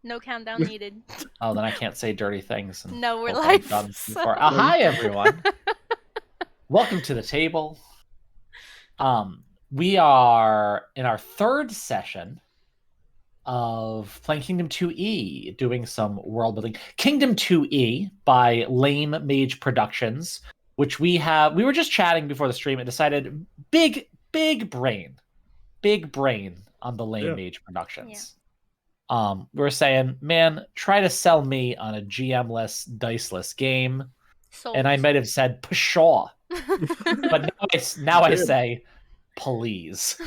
No countdown needed. Oh, then I can't say dirty things. And No, we're hope I'm live. done before. Hi, everyone. Welcome to the table. We are in our third session of playing Kingdom 2E, doing some world building. Kingdom 2E by Lame Mage Productions, which we were just chatting before the stream and decided big brain on the Lame Mage Productions. We were saying, man, try to sell me on a GM-less, diceless game. Sold. And I might have said, pshaw. But now I say, please.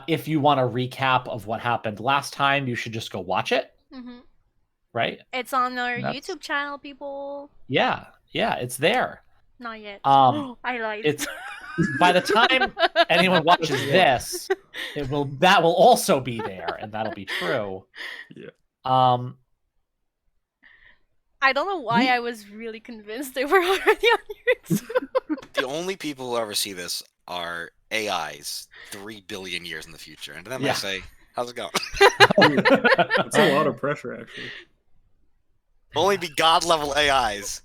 If you want a recap of what happened last time, you should just go watch it. Mm-hmm. Right? It's on our YouTube channel, people. Yeah, it's there. Not yet. I lied. It's by the time anyone watches this, that will also be there, and that'll be true. Yeah. I don't know why I was really convinced they were already on YouTube. The only people who ever see this are AIs 3 billion years in the future. And to them I say, how's it going? That's a lot of pressure, actually. Only be god-level AIs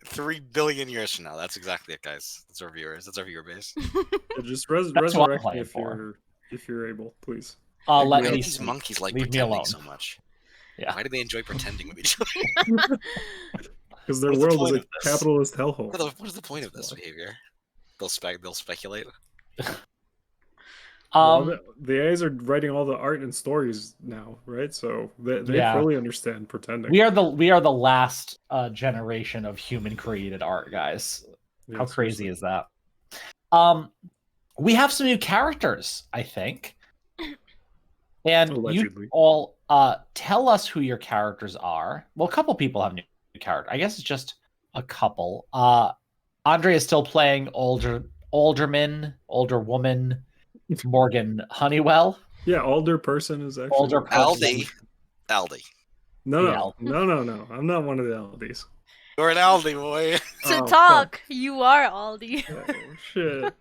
3 billion years from now. That's exactly it, guys. That's our viewers. That's our viewer base. Just resurrect me if you're able, please. Why do these monkeys like Leave pretending so much? Yeah. Why do they enjoy pretending with each other? Because their world is a capitalist hellhole. What is the point of this behavior? They'll speculate. The AIs are writing all the art and stories now, right? So they fully understand pretending. We are the last generation of human created art, guys. Yeah, How crazy is that? We have some new characters, I think. And allegedly. You all tell us who your characters are. Well, a couple people have new characters. I guess it's just a couple. Andre is still playing older woman, Morgan Honeywell. Yeah, older person is actually Aldi. No. I'm not one of the Aldis. You're an Aldi boy. Talk. You are Aldi. Oh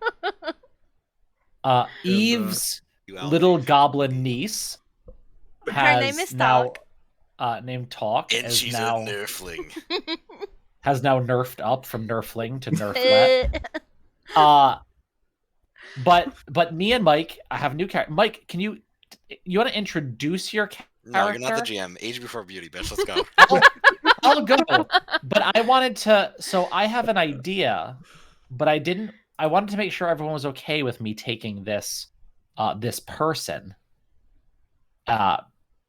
shit. Eve's little goblin niece. Her name is Talk. Named Talk. And she's a nerfling. Has now nerfed up from nerfling to nerflet. But me and Mike, I have new character. Mike, can you want to introduce your character? No, you're not the GM. Age before beauty, bitch. Let's go. I'll go. But I wanted to. So I have an idea, but I didn't. I wanted to make sure everyone was okay with me taking this person.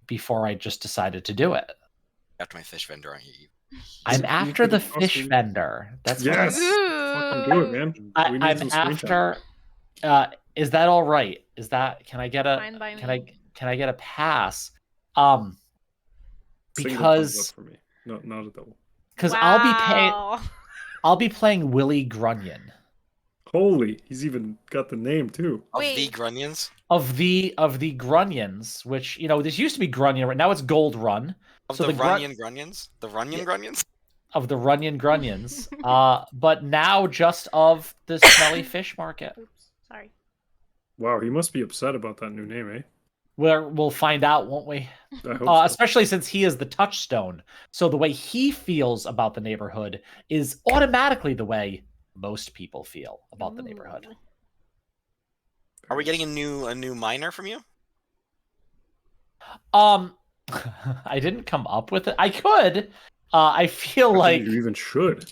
Before I just decided to do it. After my fish vendor, aren't you? I'm after the fish vendor. That's yes. Fucking do it, man. I'm after. Is that all right? Is that? Can I get a? Can I get a pass? Because for me. No, not a double. Because I'll be playing Willie Grunion. Holy, he's even got the name too. Of the Grunions? Of the Grunions, which this used to be Grunion, right now it's Gold Run. Of the Runyon Grunions? The Runyon Grunions? Of the Runyon Grunions. But now just of the smelly fish market. Oops, sorry. Wow, he must be upset about that new name, eh? We'll find out, won't we? I hope so. Especially since he is the touchstone. So the way he feels about the neighborhood is automatically the way most people feel about the neighborhood. Are we getting a new miner from you? I didn't come up with it. I could. I feel like you even should.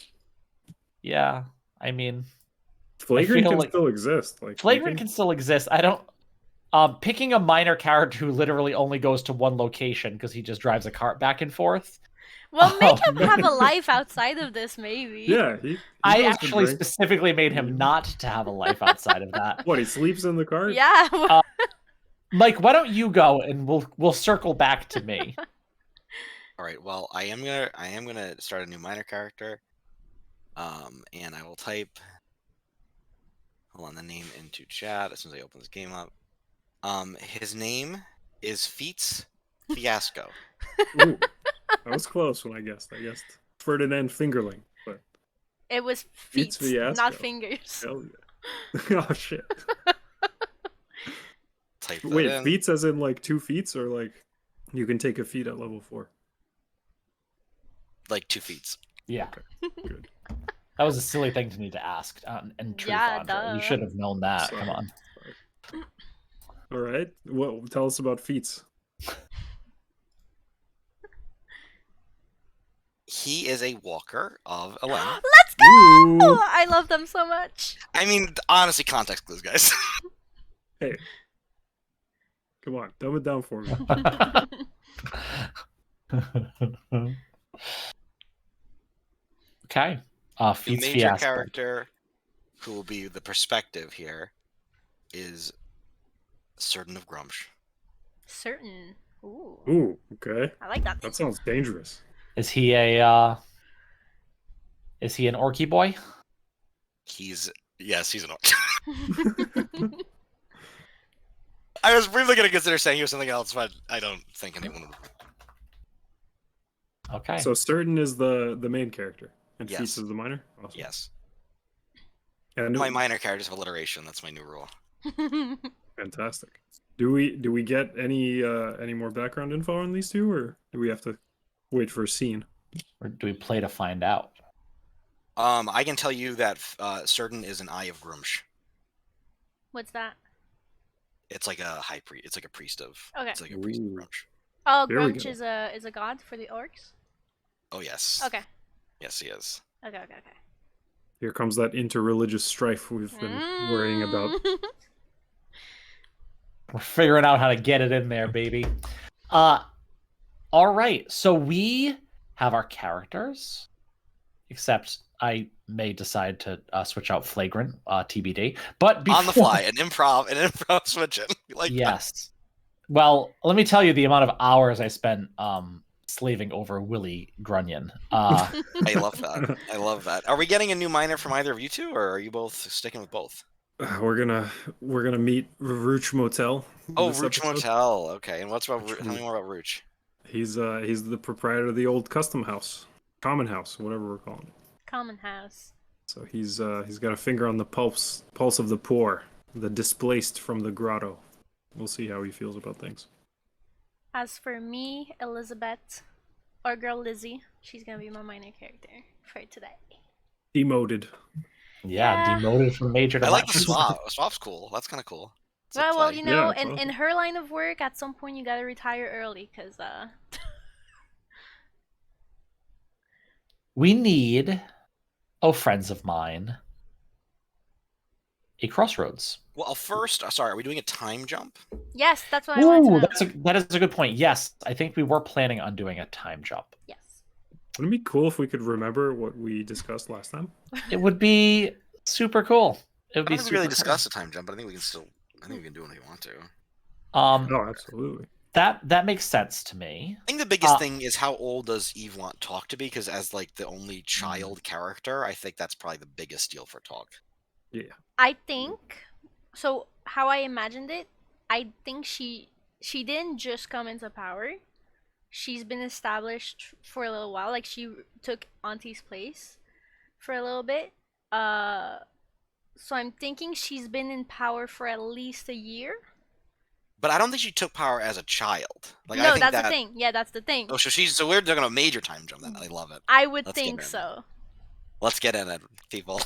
Yeah, I mean, Flagrant can still exist. Flagrant can still exist. I don't. Picking a minor character who literally only goes to one location because he just drives a cart back and forth. Well, make him have a life outside of this, maybe. Yeah, I actually specifically made him not to have a life outside of that. What, he sleeps in the cart? Yeah. Mike, why don't you go and we'll circle back to me. All right. Well, I am gonna start a new minor character. And I will type. Hold on, the name into chat as soon as I open this game up. His name is Feats Fiasco. Ooh, that was close when I guessed. I guessed Ferdinand Fingerling, but it was feet, not fingers. Hell yeah. Oh shit. type that Wait, in. feats as in like 2 feats, or like you can take a feat at level 4? Like 2 feats. Yeah. Okay, good. That was a silly thing to need to ask. In truth, Yeah, Andre, you duh. should have known that. Sorry. Come on. Sorry. All right. What? Tell us about feats. He is a walker of a limb. Let's go! Ooh. I love them so much. I mean, honestly, context clues, guys. Hey, come on, dumb it down for me. Okay. The Feats major fiasco. character who will be the perspective here is Certain of Grumsh. Certain. Ooh. Ooh, okay. I like that. That sounds dangerous. Is he an orky boy? Yes, he's an orc. I was briefly going to consider saying he was something else, but I don't think anyone would. Okay. So Certain is the main character, and Yes. Feats is the minor. Awesome. Yes. And My minor characters have alliteration. That's my new rule. fantastic. Do we get any more background info on these two, or do we have to wait for a scene? Or do we play to find out? I can tell you that Certain is an Eye of Grumsh. What's that? It's like a high priest. It's like a priest of. Okay. It's like a priest of Ooh. Grumsh. Oh, There we Grunch go. is a god for the orcs? Oh yes. Okay. Yes, he is. Okay. Here comes that interreligious strife we've been worrying about. We're figuring out how to get it in there, baby. All right. So we have our characters, except I may decide to switch out flagrant, TBD. But On the fly, an improv switching. Like yes. Well, let me tell you the amount of hours I spent slaving over Willie Grunion. I love that. I love that. Are we getting a new minor from either of you two, or are you both sticking with both? We're gonna meet Rooch Motel. Oh, this Rooch episode. Motel. Okay, and what's about? Rooch Tell me more about Rooch. He's the proprietor of the old custom house, common house, whatever we're calling it. Common house. So he's got a finger on the pulse of the poor, the displaced from the grotto. We'll see how he feels about things. As for me, Elizabeth, or girl Lizzie, she's gonna be my minor character for today. Demoted. Yeah, demoted from major to I like the minor. swap. Swap's cool. That's kind of cool. It's a Well, play. you know, Yeah, it's in her line of work, at some point you gotta retire early, cause We need, friends of mine, a crossroads. Well, first, sorry, are we doing a time jump? yes, that's what I wanted to Ooh, know. that is a good point. Yes, I think we were planning on doing a time jump. Yes. Wouldn't it be cool if we could remember what we discussed last time? It would be super cool. It would I be don't think super we really cool. discussed a time jump, but I think we can still. I think we can do it if we want to. Oh, absolutely. That makes sense to me. I think the biggest thing is how old does Eve want Talk to be? Because as like the only child character, I think that's probably the biggest deal for Talk. Yeah. I think so. How I imagined it, I think she didn't just come into power. She's been established for a little while. Like she took Auntie's place for a little bit. So I'm thinking she's been in power for at least a year. But I don't think she took power as a child. Like, I No, think that's that... the thing. Yeah, that's the thing. Oh, so we're doing a major time jump then. I love it. I would Let's get think in. so. Let's get in it, people.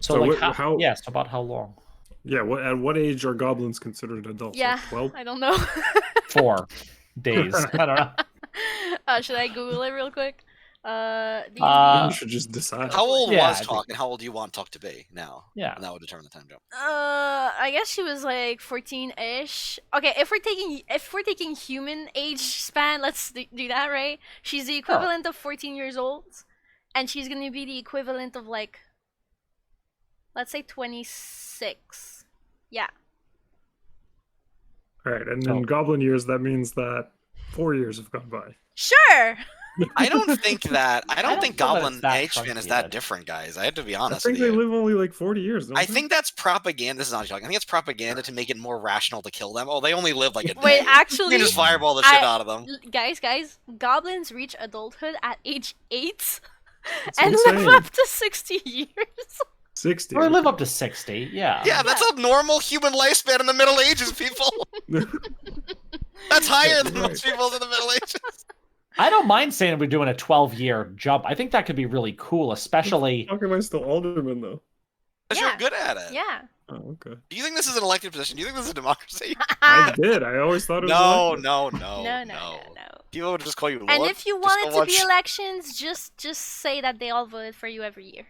So, So like, how? yes, about how long? Yeah. At what age are goblins considered adults? Yeah, Like 12? I don't know. 4 days. I don't know. Should I Google it real quick? You should just decide. How old Yeah, I was think- Talk, and how old do you want Talk to be now? Yeah. And that would determine the time jump. I guess she was like 14-ish. Okay, if we're taking human age span, let's do that, right? She's the equivalent of 14 years old, and she's gonna be the equivalent of like, let's say 26. Yeah. All right, and in goblin years, that means that 4 years have gone by. Sure. I don't think that. I don't think feel that Goblin it's that age span is that truncated. different, guys. I have to be I honest think with they you. live only like 40 years. Don't I they? think that's propaganda. This is not a joke. I think it's propaganda to make it more rational to kill them. Oh, they only live like a day. Wait, You actually, can just fireball the shit I- out of them. guys, goblins reach adulthood at age 8 That's and live insane. up to 60 years. 60. Or live okay. up to 60, yeah. Yeah, that's a normal human lifespan in the Middle Ages, people. That's higher than most people's in the Middle Ages. I don't mind saying we're doing a 12-year jump. I think that could be really cool, especially... How am I still alderman, though? Because Yeah. you're good at it. Yeah. Oh, okay. Do you think this is an elected position? Do you think this is a democracy? I did. I always thought it was No, elected. no. No. People would just call you Lord. And if you There's want so it to be much- elections, just say that they all voted for you every year.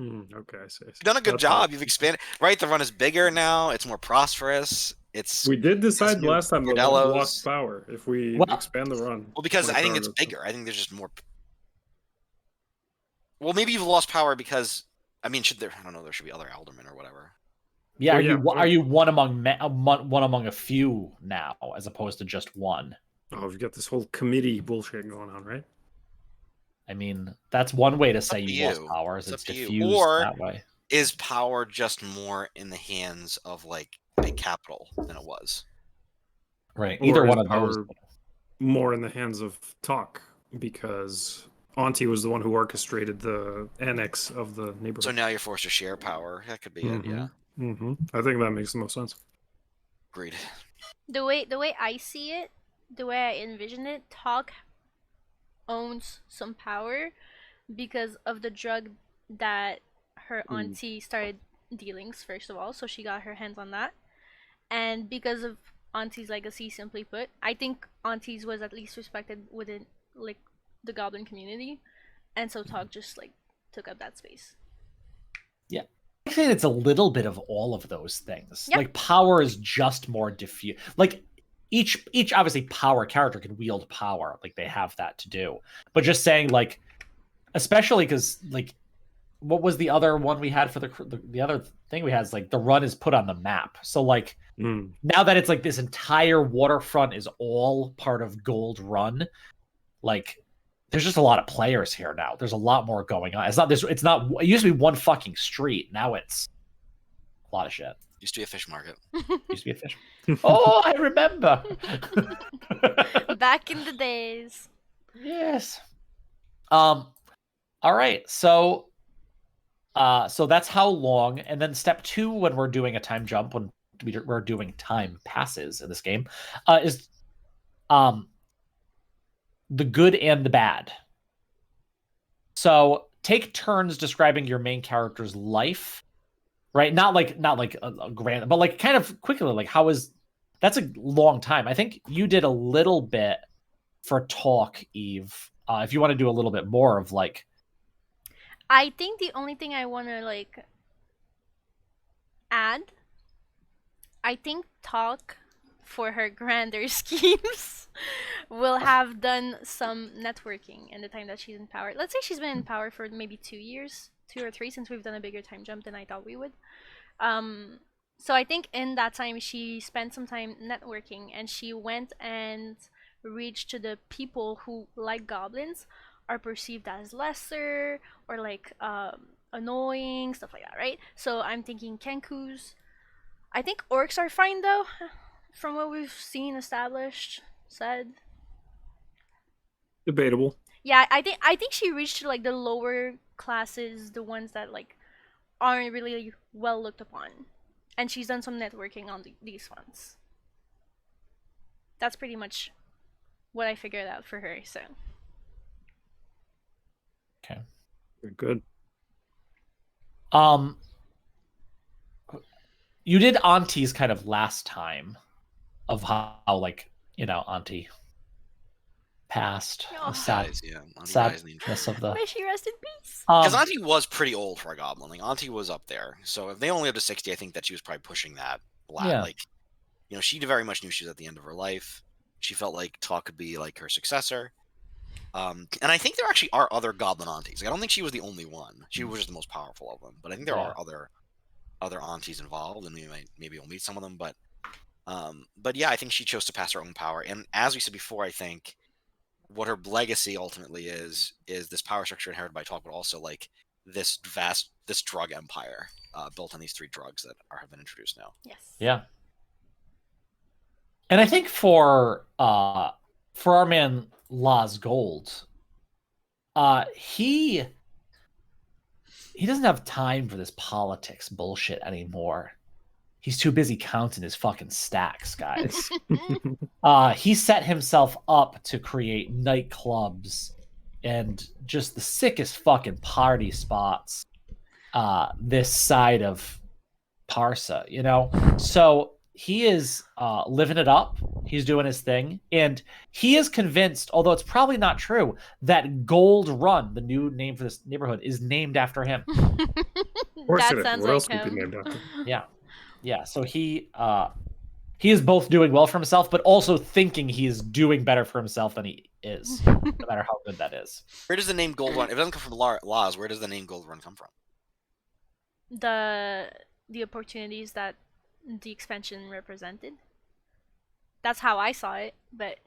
Okay, I see. You've done a good That's job. fine. You've expanded. Right, the run is bigger now. It's more prosperous. It's We did decide new last time to bordellos. block power if we Well- expand the run. well because I think it's 20 bigger. I think there's just more. Well, maybe you've lost power because I mean, should there? I don't know. There should be other aldermen or whatever. Yeah, Well, are you yeah, are you one among one among a few now, as opposed to just one? Oh, we've got this whole committee bullshit going on, right? I mean, that's one way to say up to you lost you. power, is It's it's up to you. diffused Or- that way. Is power just more in the hands of like big capital than it was? Right. Or Either is one of those. power more in the hands of Talk because Auntie was the one who orchestrated the annex of the neighborhood. So now you're forced to share power. That could be it. Yeah, I think that makes the most sense. agreed. The way I see it, the way I envision it, Talk owns some power because of the drug that her auntie started dealings, first of all, so she got her hands on that. And because of Auntie's legacy, simply put, I think Auntie's was at least respected within like the goblin community, and so Talk just like took up that space. I think it's a little bit of all of those things. Yep. Like power is just more diffuse. Like each obviously power character can wield power, like they have that to do. But just saying, like, especially because like, what was the other one we had for the other thing we had is like the run is put on the map. So like now that it's like this entire waterfront is all part of Gold Run, like there's just a lot of players here now. There's a lot more going on. It's not it used to be one fucking street. Now it's a lot of shit. Used to be a fish market. Used to be a fish. Oh, I remember. Back in the days. Yes. All right. So that's how long. And then step 2, when we're doing a time jump, when we're doing time passes in this game, is the good and the bad. So take turns describing your main character's life, right? Not like a grand, but like kind of quickly, like that's a long time. I think you did a little bit for Talk, Eve. If you want to do a little bit more of like, I think the only thing I want to like add, I think Talk, for her grander schemes, will have done some networking in the time that she's in power. Let's say she's been in power for maybe 2 years, 2 or 3, since we've done a bigger time jump than I thought we would. So I think in that time she spent some time networking, and she went and reached to the people who, like goblins, are perceived as lesser or like annoying, stuff like that, right? So I'm thinking Kenkus. I think orcs are fine though, from what we've seen, established, said. Debatable. Yeah, I think she reached to like the lower classes, the ones that like aren't really well looked upon, and she's done some networking on these ones. That's pretty much what I figured out for her. So. okay. Good. You did Auntie's kind of last time, of how like, you know, Auntie passed. Oh. The Dies, yeah. Auntie dies in the intro. sadness of the May she rest in peace. Because Auntie was pretty old for a goblin. Like Auntie was up there. So if they only lived to 60, I think that she was probably pushing that a lot. Yeah. Like, you know, she very much knew she was at the end of her life. She felt like Talk could be like her successor. And I think there actually are other goblin aunties. Like, I don't think she was the only one. She was just the most powerful of them. But I think there Yeah. are other aunties involved, and maybe we'll meet some of them. But yeah, I think she chose to pass her own power. And as we said before, I think what her legacy ultimately is this power structure inherited by Talk, but also like this drug empire built on these 3 drugs that have been introduced now. Yes. Yeah. And I think for our man Laz Gold, he he doesn't have time for this politics bullshit anymore. He's too busy counting his fucking stacks, guys. He set himself up to create nightclubs and just the sickest fucking party spots this side of Parsa, you know? So he is living it up. He's doing his thing. And he is convinced, although it's probably not true, that Gold Run, the new name for this neighborhood, is named after him. Of course That it is. sounds What like else would be him. named after? Yeah. So he is both doing well for himself, but also thinking he is doing better for himself than he is, no matter how good that is. Where does the name Gold Run? If it doesn't come from laws, where does the name Gold Run come from? The opportunities that the expansion represented. That's how I saw it, but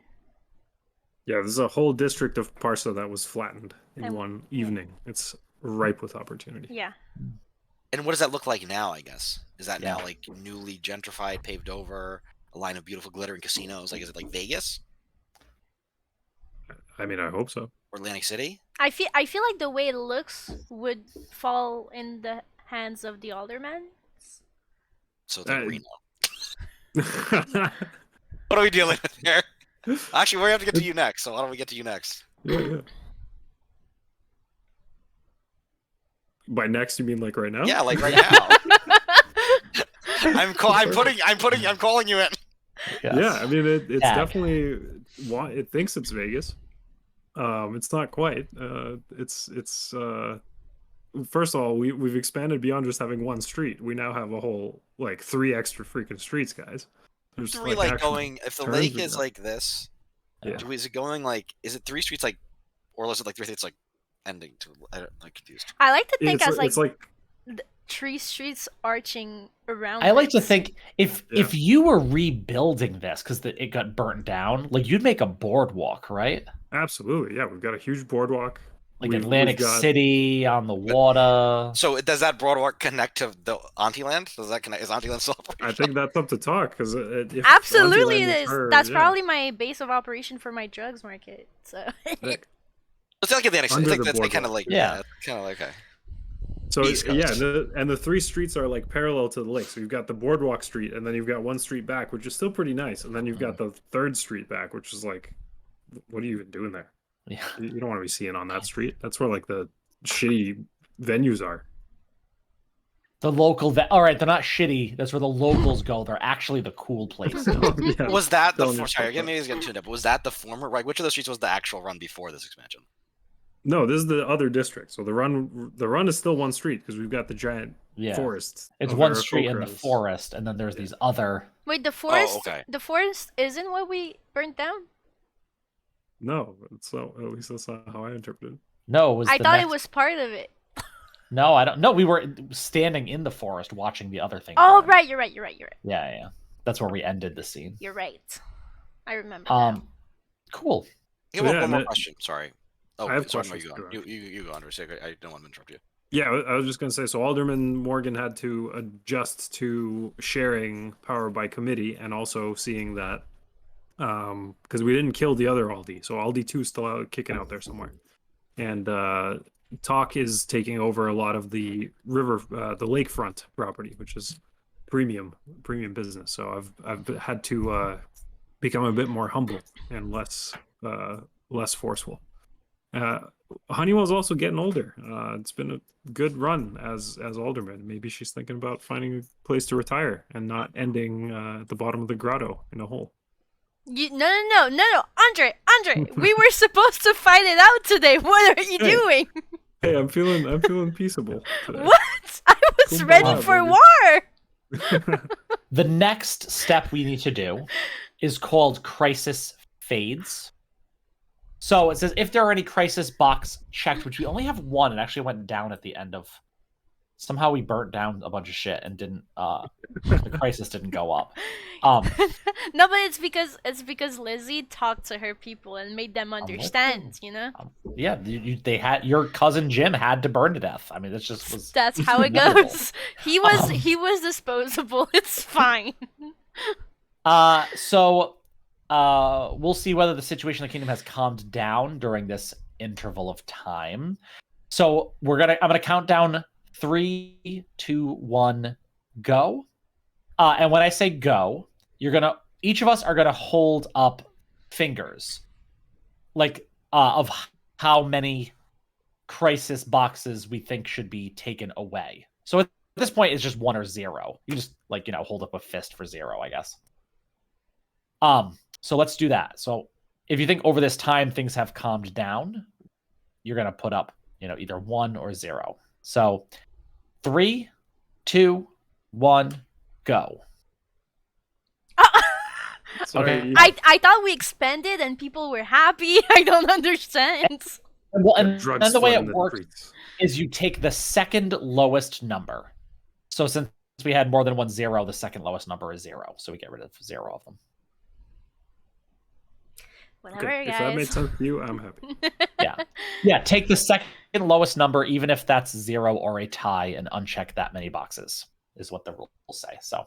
Yeah, there's a whole district of Parsa that was flattened in And- one evening. It's ripe with opportunity. yeah. And what does that look like now, I guess? Is that Yeah. now like newly gentrified, paved over, a line of beautiful glittering casinos? Like, is it like Vegas I mean, I hope so. or Atlantic City? I feel like the way it looks would fall in the hands of the alderman. So it's like Uh, Reno. What are we dealing with here? Actually, we have to get to you next. So why don't we get to you next? Yeah. By next, you mean like right now? Yeah, like right now. I'm calling you in. Yes. Yeah, I mean, it's Tag. definitely it thinks it's Vegas. It's not quite. It's first of all, we've expanded beyond just having one street. We now have a whole like 3 extra freaking streets, guys. There's Are we like actual going? If the turns lake we is got. like this, Yeah. is it going like? Is it 3 streets like, or is it like 3 streets like ending to? I'm confused. I like to think as it's like 3 streets arching around. I like to this. think if you were rebuilding this because it got burnt down, like you'd make a boardwalk, right? absolutely, yeah. We've got a huge boardwalk. Like We've Atlantic got- City on the water. So does that broadwalk connect to the Auntie Land? Does that connect? Is Auntie Land still I operational? think that's up to talk because Absolutely, it is. That's probably my base of operation for my drugs market. So It's like Atlantic City. Under It's like the that's like kind of boardwalk. like Yeah. kind of like okay. So East yeah, Coast. and the 3 streets are like parallel to the lake. So you've got the boardwalk street, and then you've got one street back, which is still pretty nice, and then you've got the 3rd street back, which is like, what are you even doing there? Yeah. You don't want to be seeing on that street. That's where like the shitty venues are. The local all right, they're not shitty. That's where the locals go. They're actually the cool places. Yeah. Was that the Telling sorry? yourself Maybe it's getting tuned up. Was that the former? Right? Which of those streets was the actual run before this expansion? No, this is the other district. So the run is still one street because we've got the giant Yeah. forest. It's of one street in the Aarakocras. forest, and then there's these other. wait, the forest. okay. The forest isn't what we burnt down. No, so at least that's not how I interpreted it. No, it was I the thought next... it was part of it. No, I don't. No, we were standing in the forest watching the other thing. Oh burn. right, you're right. Yeah. That's where we ended the scene. You're right. I remember. now. Cool. Here, So yeah, one more and question. Sorry. Oh, I have sorry, no, questions, you go. go On. ahead. You go, Andrew. I don't want to interrupt you. Yeah, I was just going to say, so Alderman Morgan had to adjust to sharing power by committee and also seeing that, because we didn't kill the other Aldi. So Aldi 2 is still out, kicking out there somewhere. And Talk is taking over a lot of the the lakefront property, which is premium business. So I've had to become a bit more humble and less forceful. Honeywell's also getting older. It's been a good run as alderman. Maybe she's thinking about finding a place to retire and not ending at the bottom of the grotto in a hole. No, Andre, we were supposed to fight it out today. What are you Hey. doing? Hey, I'm feeling peaceable today. What? I was Kumbaya, ready for baby. war. The next step we need to do is called crisis fades. So it says if there are any crisis box checked, which we only have one, it actually went down at the end of. Somehow we burnt down a bunch of shit and didn't. The crisis didn't go up. No, but it's because Lizzie talked to her people and made them understand. You know. Yeah, they had your cousin Jim had to burn to death. I mean, this just was. That's how it Wonderful. goes. He was disposable. It's fine. So we'll see whether the situation in the kingdom has calmed down during this interval of time. So I'm gonna count down 3, 2, 1, go. And when I say go, each of us are gonna hold up fingers, like of how many crisis boxes we think should be taken away. So at this point, it's just 1 or 0. You just hold up a fist for 0, I guess. So let's do that. So if you think over this time things have calmed down, you're gonna put up, either 1 or 0. So 3, 2, 1, go. Sorry. I thought we expanded and people were happy. I don't understand. Well, and Drugs then the way flooding it the works streets. is you take the second lowest number. So since we had more than 1 0, the second lowest number is 0. So we get rid of 0 of them. Whatever, Okay, guys. if that made sense to you, I'm happy. Yeah, take the second lowest number, even if that's 0 or a tie, and uncheck that many boxes, is what the rules say. So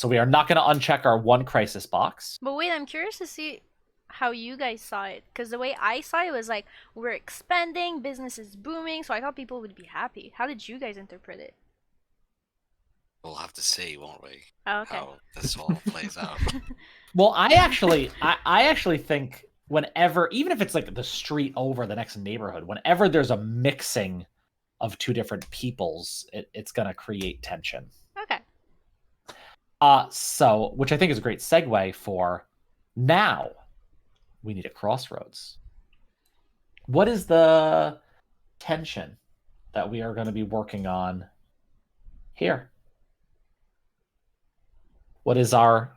we are not going to uncheck our 1 crisis box. But wait, I'm curious to see how you guys saw it, because the way I saw it was like, we're expanding, business is booming, so I thought people would be happy. How did you guys interpret it? We'll have to see, won't we? Oh, okay. How this all plays out. Well, I actually think whenever, even if it's like the street over, the next neighborhood, whenever there's a mixing of 2 different peoples, it's going to create tension. Okay. So, which I think is a great segue for now. We need a crossroads. What is the tension that we are going to be working on here? What is our...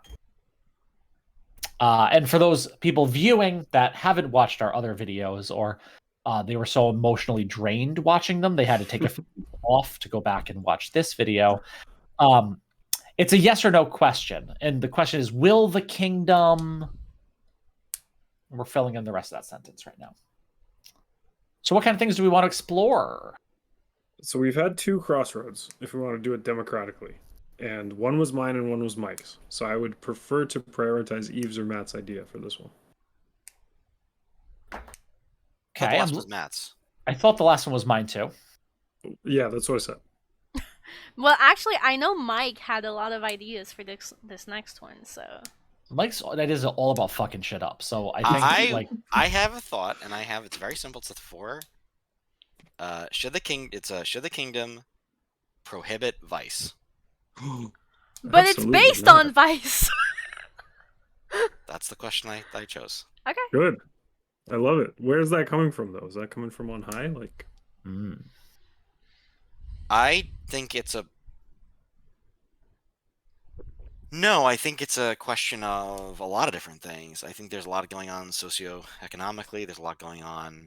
and for those people viewing that haven't watched our other videos, or they were so emotionally drained watching them, they had to take a few off to go back and watch this video. It's a yes or no question. And the question is, will the kingdom... We're filling in the rest of that sentence right now. So what kind of things do we want to explore? So we've had 2 crossroads, if we want to do it democratically. And one was mine and one was Mike's. So I would prefer to prioritize Eve's or Matt's idea for this one. The Okay, last was Matt's. I thought the last one was mine too. Yeah, that's what I said. Well, actually, I know Mike had a lot of ideas for this next one, so... Mike's ideas are all about fucking shit up. So I think I have a thought, and it's very simple. It's the 4. Should the kingdom prohibit vice? But it's based on vice. That's the question I chose. Okay. Good. I love it. Where is that coming from, though? Is that coming from on high? Like, I think it's No, I think it's a question of a lot of different things. I think there's a lot going on socioeconomically. There's a lot going on,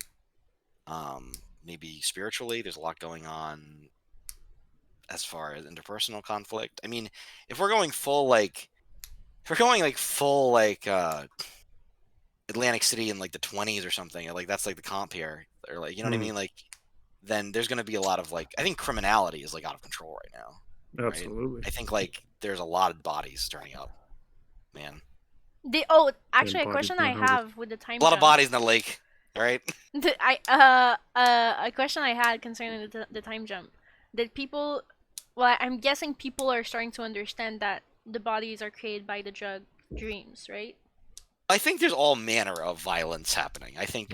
maybe spiritually. There's a lot going on as far as interpersonal conflict. I mean, if we're going full Atlantic City in like the 20s or something, like that's like the comp here, or like, you know what I mean? Like, then there's going to be a lot of like, I think criminality is like out of control right now. absolutely. Right? I think like there's a lot of bodies turning up, man. Actually, a question I have with the time jump. A lot of bodies in the lake, right? A question I had concerning the time jump. Did people... Well, I'm guessing people are starting to understand that the bodies are created by the drug dreams, right? I think there's all manner of violence happening. I think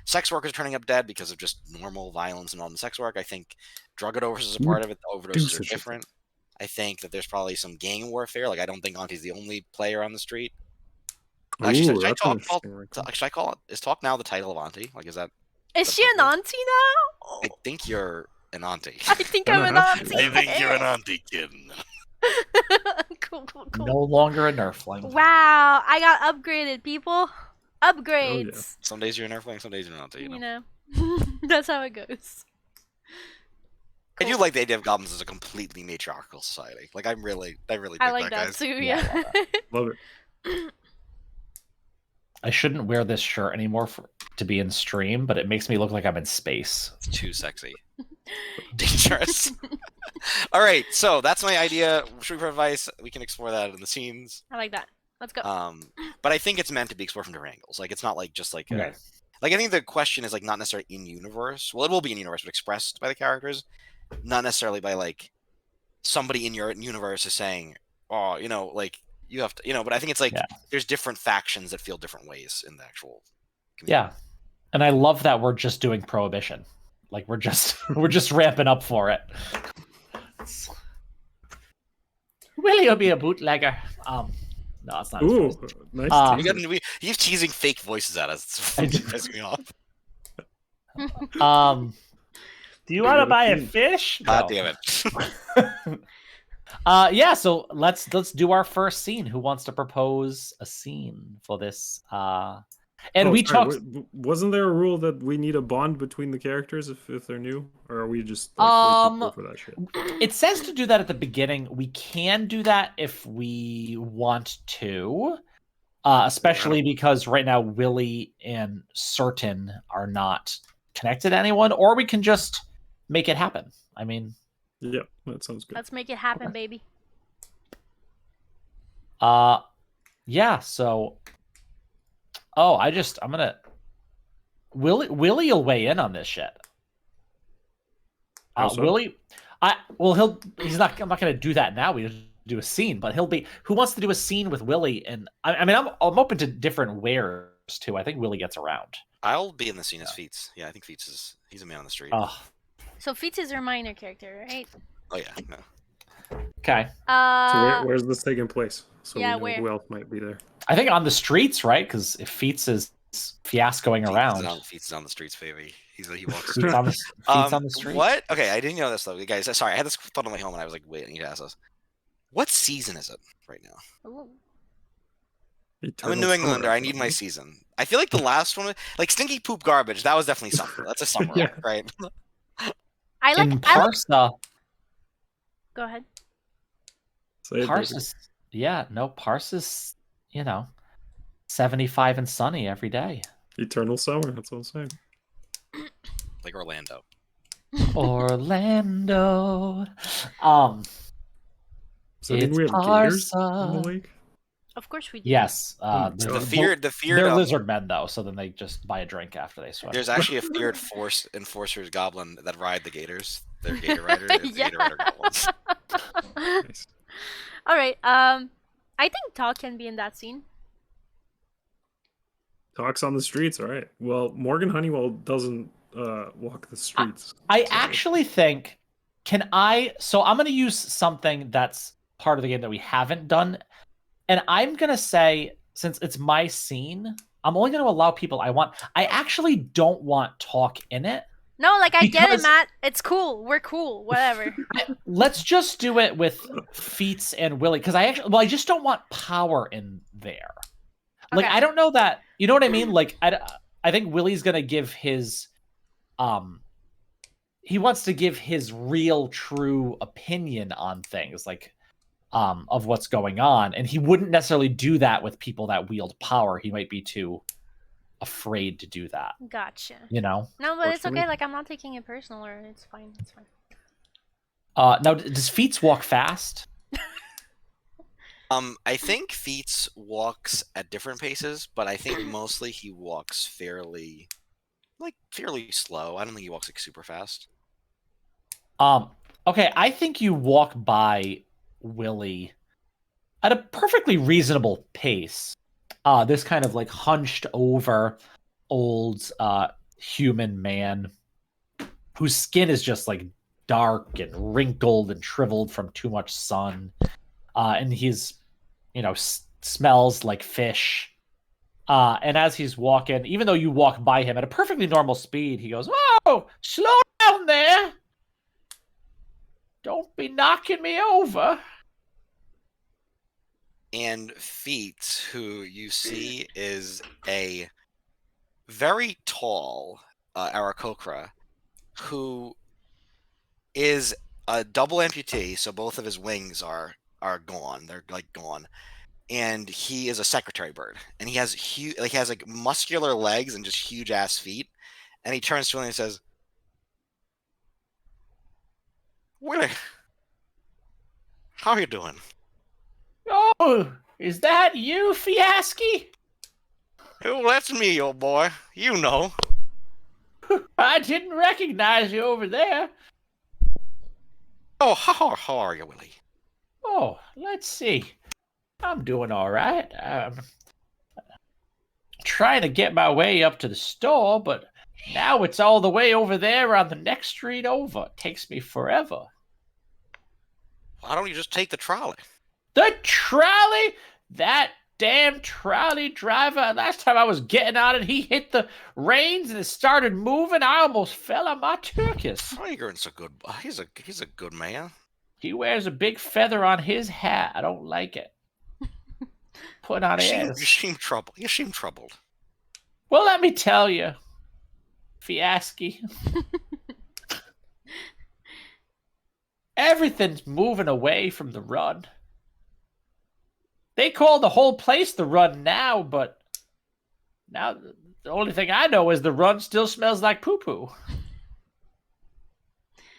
sex workers are turning up dead because of just normal violence involved in sex work. I think drug overdoses is a part of it. The overdoses are different. I think that there's probably some gang warfare. Like, I don't think Auntie's the only player on the street. Actually, should I call it? Is Talk Now the title of Auntie? Like, is that? Is she an auntie now? I think you're an auntie. I think I'm an auntie. I think you're an auntie, kid. Cool. No longer a nerfling. Wow, I got upgraded, people. Upgrades. Oh, yeah. Some days you're an nerfling, some days you're an auntie. You know. That's how it goes. I do like the idea of goblins as a completely matriarchal society. Like, I really dig I like that, that guys. too. Yeah. Love it. I shouldn't wear this shirt anymore to be in stream, but it makes me look like I'm in space. It's too sexy. Dangerous. All right, so that's my idea. Should we provide advice? We can explore that in the scenes. I like that. Let's go. But I think it's meant to be explored from different angles. Like, it's not like just like Okay. Like I think the question is like not necessarily in universe. Well, it will be in universe, but expressed by the characters, not necessarily by like somebody in your universe is saying, "Oh, like you have to," But I think it's like there's different factions that feel different ways in the actual community. Yeah, and I love that we're just doing prohibition. Like we're just ramping up for it. Will you be a bootlegger? No, it's not. Ooh, nice. He's teasing fake voices at us. It's fucking pissing me off. Do you want to buy a fish? God damn it. Yeah, so let's do our first scene. Who wants to propose a scene for this? Talked. Wasn't there a rule that we need a bond between the characters if they're new, or are we just like, way too cool for that shit? It says to do that at the beginning. We can do that if we want to, especially because right now Willie and Certain are not connected to anyone, or we can just make it happen. I mean, yeah, that sounds good. Let's make it happen, baby. Yeah. So, I'm gonna Willie will weigh in on this shit. Willie, I'm not gonna do that now. We just do a scene, but who wants to do a scene with Willie? And I mean, I'm open to different wares too. I think Willie gets around. I'll be in the scene as Feats. Yeah, I think Feats he's a man on the street. So Feats is your minor character, right? Oh yeah. No. Okay. So where's this taking place? So yeah, we know who else might be there. I think on the streets, right? Because if Feats is fiascoing around, Feats is on the streets, baby. He walks. Feats on the streets. What? Okay, I didn't know this though, guys. Sorry, I had this thought on my way home, and I was like, wait, I need to ask this. What season is it right now? Ooh. I'm a New Englander. I need my season. I feel like the last one, like Stinky Poop Garbage, that was definitely summer. That's a summer Yeah. arc, right? In Parsa. Go ahead. Parsa's, Parsa's, 75 and sunny every day. Eternal summer. That's what I'm saying. Like Orlando. Orlando. So didn't we have gators in the lake? Of course we do. Yes. The feared they're lizard men though, so then they just buy a drink after they swim. There's actually a feared enforcer's goblin that ride the gators. They're gator riders. Yeah. Gator rider goblins. Nice. All right. I think Talk can be in that scene. Talks on the streets. All right. Well, Morgan Honeywell doesn't walk the streets. I actually think. So I'm going to use something that's part of the game that we haven't done. And I'm going to say, since it's my scene, I'm only going to allow people I want. I actually don't want Talk in it. No, like I get it, Matt. It's cool. We're cool. Whatever. Let's just do it with Feats and Willie. Because I just don't want power in there. Like, I don't know that, you know what I mean? Like, I think Willie's going to give his, he wants to give his real, true opinion on things. Like, of what's going on, and he wouldn't necessarily do that with people that wield power. He might be too afraid to do that. Gotcha. No, but it's okay. Like I'm not taking it personal, or it's fine. It's fine. Now, does Feats walk fast? I think Feats walks at different paces, but I think mostly he walks fairly slow. I don't think he walks like super fast. Okay, I think you walk by Willie at a perfectly reasonable pace. This kind of like hunched over old human man whose skin is just like dark and wrinkled and shriveled from too much sun. And he's, smells like fish. And as he's walking, even though you walk by him at a perfectly normal speed, he goes, "Whoa, slow down there. Don't be knocking me over." And Feats, who you see is a very tall Aarakocra, who is a double amputee, so both of his wings are gone. They're like gone. And he is a secretary bird. And he has muscular legs and just huge ass feet. And he turns to him and says, "Willie, how are you doing?" "Oh, is that you, Fiasky?" Oh, that's me, old boy. You know. I didn't recognize you over there. Oh, how are you, Willie? Oh, let's see. I'm doing all right. Trying to get my way up to the store, but now it's all the way over there on the next street over. It takes me forever. Why don't you just take the trolley? The trolley? That damn trolley driver. Last time I was getting on it, he hit the reins and it started moving. I almost fell on my turkis. Fragrance a good. He's a good man. He wears a big feather on his hat. I don't like it. Put on You his. seem troubled. You seem troubled. Well, let me tell you, Fiaschi. Everything's moving away from the run. They call the whole place the run now, but now the only thing I know is the run still smells like poo-poo.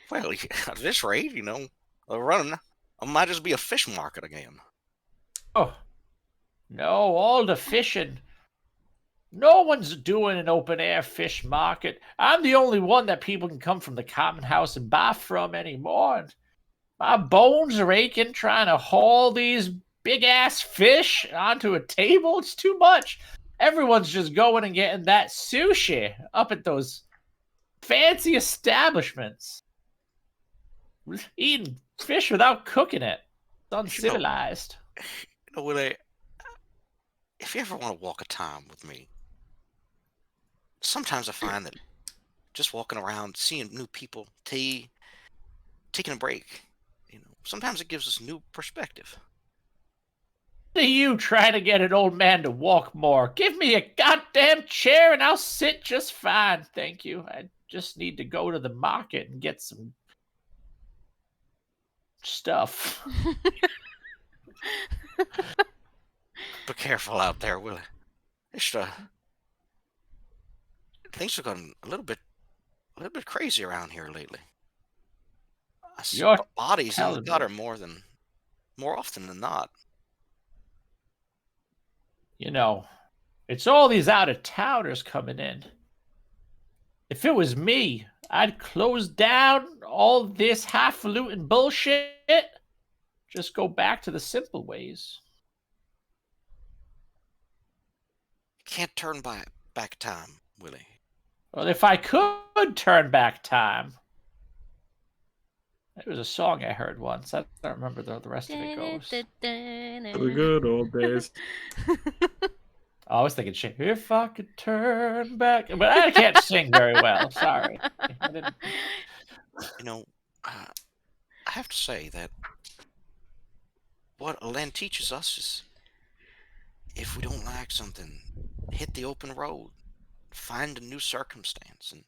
Well, at this rate, you know, the run might just be a fish market again. Oh, no, all the fishing. No one's doing an open-air fish market. I'm the only one that people can come from the common house and buy from anymore. And my bones are aching trying to haul these big-ass fish onto a table. It's too much. Everyone's just going and getting that sushi up at those fancy establishments. Eating fish without cooking it. It's uncivilized. You know, Willie, if you ever want to walk a time with me, sometimes I find that just walking around, seeing new people, taking a break, you know, sometimes it gives us new perspective. Do you try to get an old man to walk more? Give me a goddamn chair and I'll sit just fine, thank you. I just need to go to the market and get some stuff. Be careful out there, Willie. It's things have gotten a little bit crazy around here lately. I see You're bodies in the telling me. gutter more often than not. You know, it's all these out-of-towners coming in. If it was me, I'd close down all this highfalutin bullshit. Just go back to the simple ways. You can't turn back time, Willie. Well, if I could turn back time. It was a song I heard once. I don't remember the rest of it goes. The good old days. I was thinking, shit, if I could turn back. But I can't sing very well. Sorry. You know, I have to say that what Alen teaches us is if we don't like something, hit the open road, find a new circumstance, and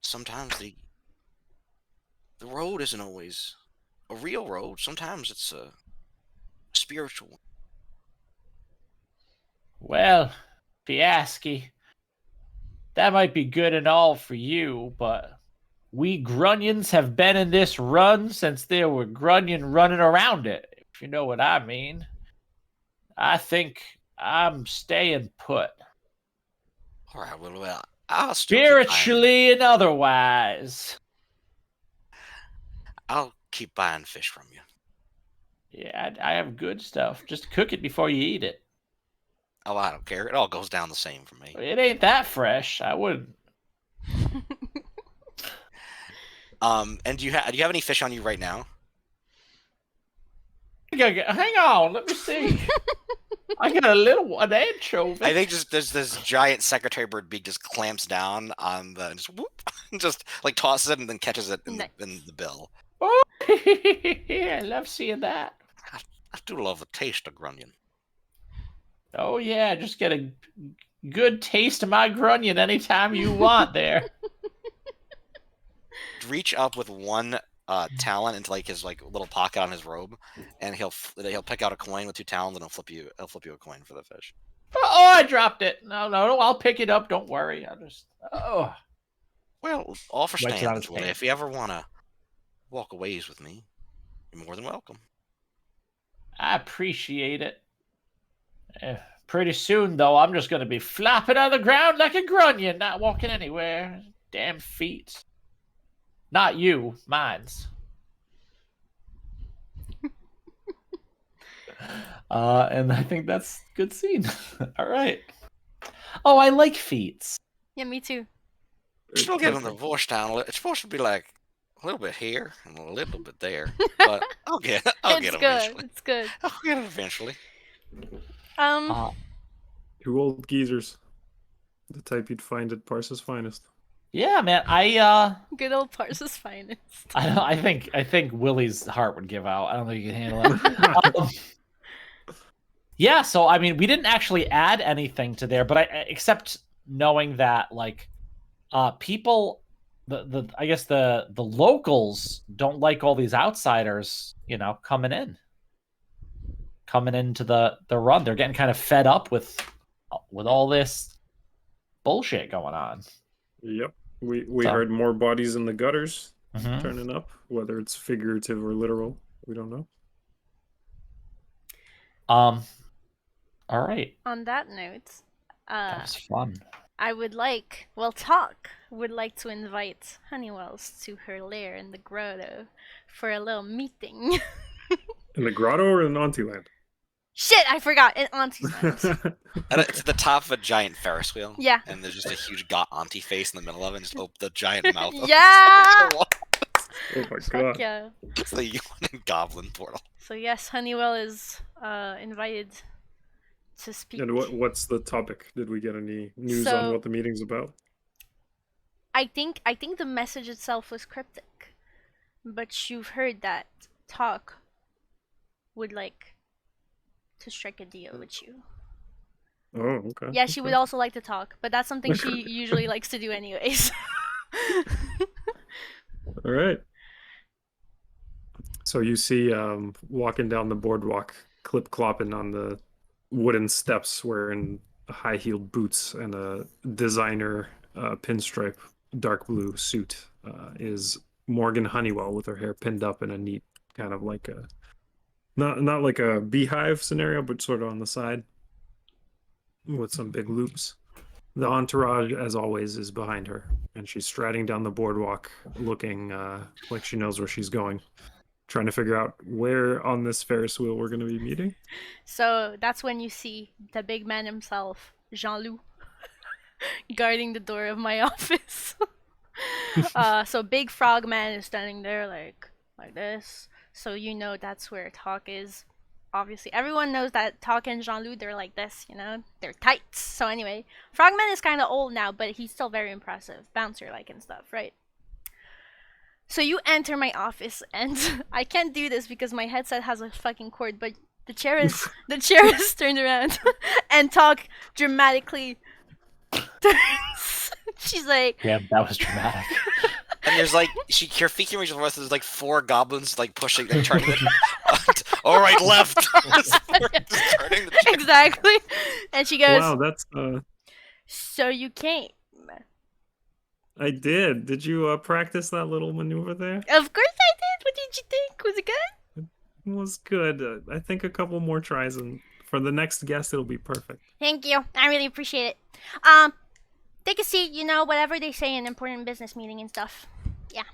sometimes the road isn't always a real road. Sometimes it's a spiritual one. Well, Fiaschi, that might be good and all for you, but we Grunions have been in this run since there were Grunion running around it, if you know what I mean. I think I'm staying put. All right, well, I'll still Spiritually and otherwise. I'll keep buying fish from you. Yeah, I have good stuff. Just cook it before you eat it. Oh, I don't care. It all goes down the same for me. It ain't that fresh. I wouldn't. And do you have any fish on you right now? Hang on, let me see. I got a little one, anchovy. I think just there's this giant secretary bird beak just clamps down on the and just whoop, just like tosses it and then catches it in the bill. Oh, I love seeing that. I do love the taste of grunion. Oh yeah, just get a good taste of my grunion anytime you want there. Reach up with one talon into like his like little pocket on his robe, and he'll pick out a coin with two talons and he'll flip you a coin for the fish. Oh, I dropped it. No, I'll pick it up. Don't worry. I'll just. Oh. Well, offer stands, Willie. If you ever want to walk a ways with me, you're more than welcome. I appreciate it. Pretty soon, though, I'm just going to be flopping on the ground like a grunion, not walking anywhere. Damn feet. Not you, mine's. And I think that's a good scene. All right. Oh, I like feet. Yeah, me too. Still getting the voice down. It's supposed to be like a little bit here and a little bit there, but I'll get it It's good. eventually. It's good. I'll get it eventually. Two old geezers. The type you'd find at Parsa's finest. Yeah, man. Good old Parsa's finest. I think Willie's heart would give out. I don't think you can handle it. Yeah, so I mean, we didn't actually add anything to there, but except knowing that like people, I guess the locals don't like all these outsiders, coming into the run. They're getting kind of fed up with all this bullshit going on. Yep. We heard more bodies in the gutters Mhm. turning up, whether it's figurative or literal. We don't know. All right. On that note, That was fun. Talk would like to invite Honeywells to her lair in the grotto for a little meeting. In the grotto or in Auntie Shit, I forgot. In Auntie's land. Land? It's at the top of a giant Ferris wheel. Yeah. And there's just a huge got auntie face in the middle of it, and just open the giant mouth. Yeah! Oh my Fuck god. yeah. It's the yawn and goblin portal. So yes, Honeywell is invited to speak. And what's the topic? Did we get any news So- on what the meeting's about? I think the message itself was cryptic, but you've heard that Talk would like to strike a deal with you. Oh, okay. Yeah, she would okay. also like to talk, but that's something she usually likes to do anyways. All right. So you see walking down the boardwalk, clip-clopping on the wooden steps, wearing high-heeled boots and a designer pinstripe dark blue suit, is Morgan Honeywell with her hair pinned up in a neat kind of like a not like a beehive scenario, but sort of on the side with some big loops. The entourage, as always, is behind her, and she's striding down the boardwalk, looking like she knows where she's going, trying to figure out where on this Ferris wheel we're going to be meeting. So that's when you see the big man himself, Jean-Loup, guarding the door of my office. So Big Frog Man is standing there like this. So you know that's where Talk is. Obviously, everyone knows that Talk and Jean-Loup, they're like this, They're tight. So anyway, Frogman is kind of old now, but he's still very impressive. Bouncer-like and stuff, right? So you enter my office, and I can't do this because my headset has a fucking cord, but the chair is turned around, and Talk dramatically turns. She's like, Yeah, that was dramatic. And there's like your feet can reach the floor. So there's like 4 goblins like pushing, like turning it. All right, left. Just turning the chair. exactly. And she goes, Wow, that's so you came. I did. Did you practice that little maneuver there? Of course I did. What did you think? Was it good? It was good. I think a couple more tries, and for the next guest, it'll be perfect. Thank you. I really appreciate it. Take a seat, whatever they say in important business meeting and stuff. Yeah.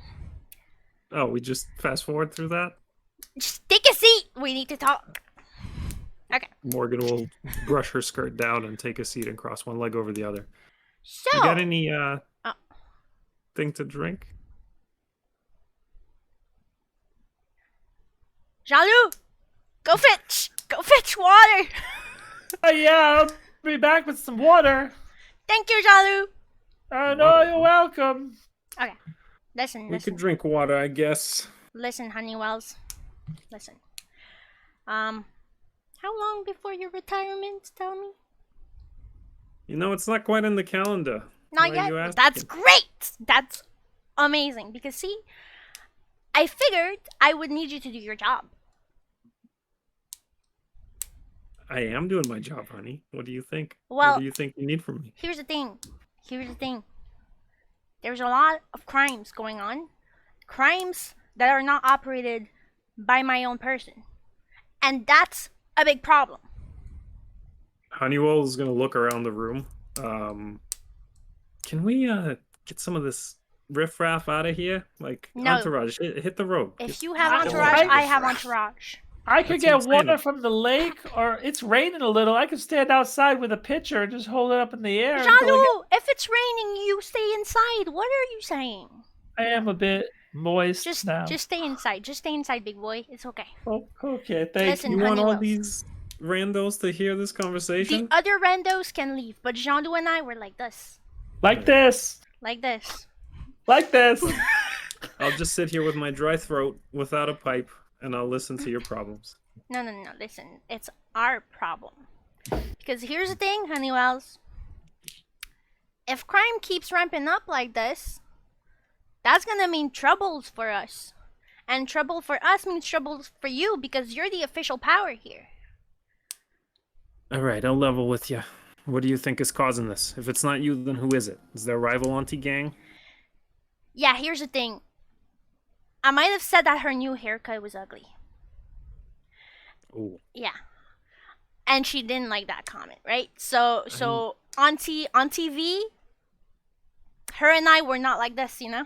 Oh, we just fast forward through that? Just take a seat. We need to talk. Okay. Morgan will brush her skirt down and take a seat and cross one leg over the other. So, You got any thing to drink? Jean-Loup, go fetch water. Yeah, I'll be back with some water. Thank you, Jean-Loup. No, you're welcome. Okay. Listen. We could drink water, I guess. Listen, Honeywells. Listen. How long before your retirement, tell me? It's not quite in the calendar. Not Why are you yet. asking? That's great. That's amazing. Because see, I figured I would need you to do your job. I am doing my job, honey. What do you think? Well- what do you think you need from me? Here's the thing. There's a lot of crimes going on. Crimes that are not operated by my own person. And that's a big problem. Honeywell is gonna look around the room. Can we get some of this riffraff out of here? Like No. entourage, hit the road. If Get- you have I- entourage, I- I have entourage. I could That's get insane. water from the lake, or it's raining a little. I could stand outside with a pitcher and just hold it up in the air. until Jean-Loup, if it's raining, you stay inside. What are you saying? I am a bit moist Just now. stay inside. Just stay inside, big boy. It's okay. Oh, okay, thank Listen, You you. want all Honeywell. these randos to hear this The conversation? other randos can leave, but Jean-Loup and I were like this. Like this. Like this. Like this. I'll just sit here with my dry throat without a pipe, and I'll listen to your problems. No. Listen, it's our problem. Because here's the thing, Honeywells. If crime keeps ramping up like this, that's gonna mean troubles for us. And trouble for us means troubles for you because you're the official power here. All right, I'll level with you. What do you think is causing this? If it's not you, then who is it? Is there a rival auntie gang? Yeah, here's the thing. I might have said that her new haircut was ugly. Oh, Yeah. And she didn't like that comment, right? So Auntie V, her and I were not like this, you know?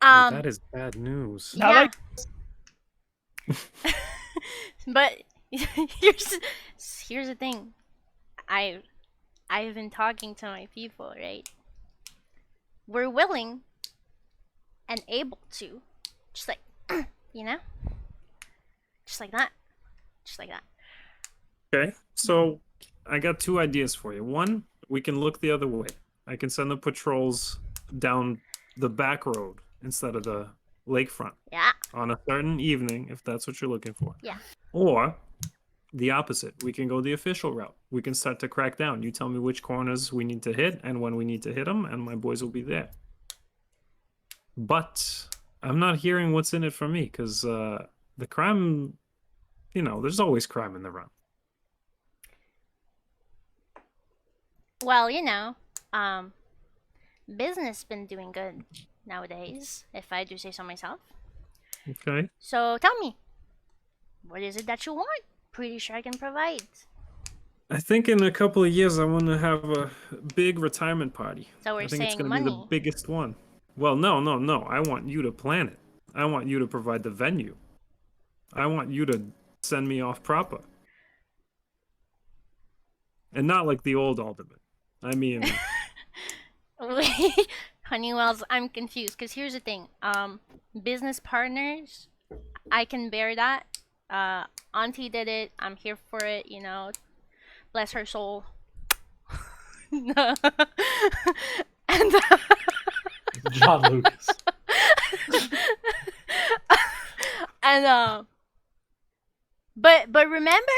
that is bad news. Now, yeah. like- But here's the thing. I've been talking to my people, right? We're willing and able to, just like, you know? Just like that. Just like that. Okay, so I got two ideas for you. One, we can look the other way. I can send the patrols down the back road instead of the lakefront Yeah. on a certain evening, if that's what you're looking for. Yeah. Or the opposite. We can go the official route. We can start to crack down. You tell me which corners we need to hit and when we need to hit them, and my boys will be there. But I'm not hearing what's in it for me, because the crime, there's always crime in the run. Well, business been doing good nowadays, if I do say so myself. Okay. So tell me, what is it that you want? Pretty sure I can provide. I think in a couple of years I want to have a big retirement party. So we're I think it's saying going to be the money. biggest one. Well, no. I want you to plan it. I want you to provide the venue. I want you to send me off proper. And not like the old alderman. I mean, Wait, Honeywells, I'm confused because here's the thing. Business partners, I can bear that. Auntie did it. I'm here for it. Bless her soul. And John Lucas. and but remember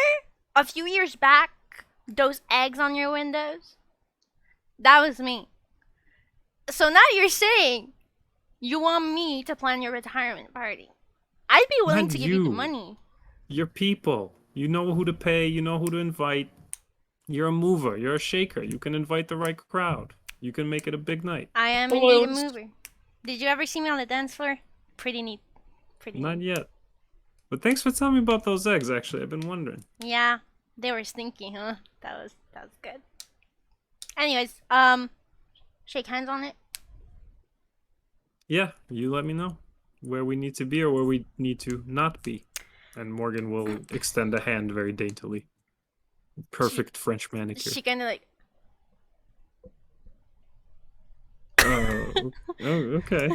a few years back those eggs on your windows? That was me. So now you're saying you want me to plan your retirement party. I'd be willing Not to give you the you. money. your people. You know who to pay. You know who to invite. You're a mover. You're a shaker. You can invite the right crowd. You can make it a big night. I am indeed a Balloons. mover. Did you ever see me on the dance floor? Pretty neat. Pretty Not neat. yet. But thanks for telling me about those eggs, actually. I've been wondering. Yeah, they were stinky, huh? That was good. Anyways, shake hands on it. Yeah, you let me know where we need to be or where we need to not be. And Morgan will extend a hand very daintily. Perfect French manicure. She kind of like, Oh, okay.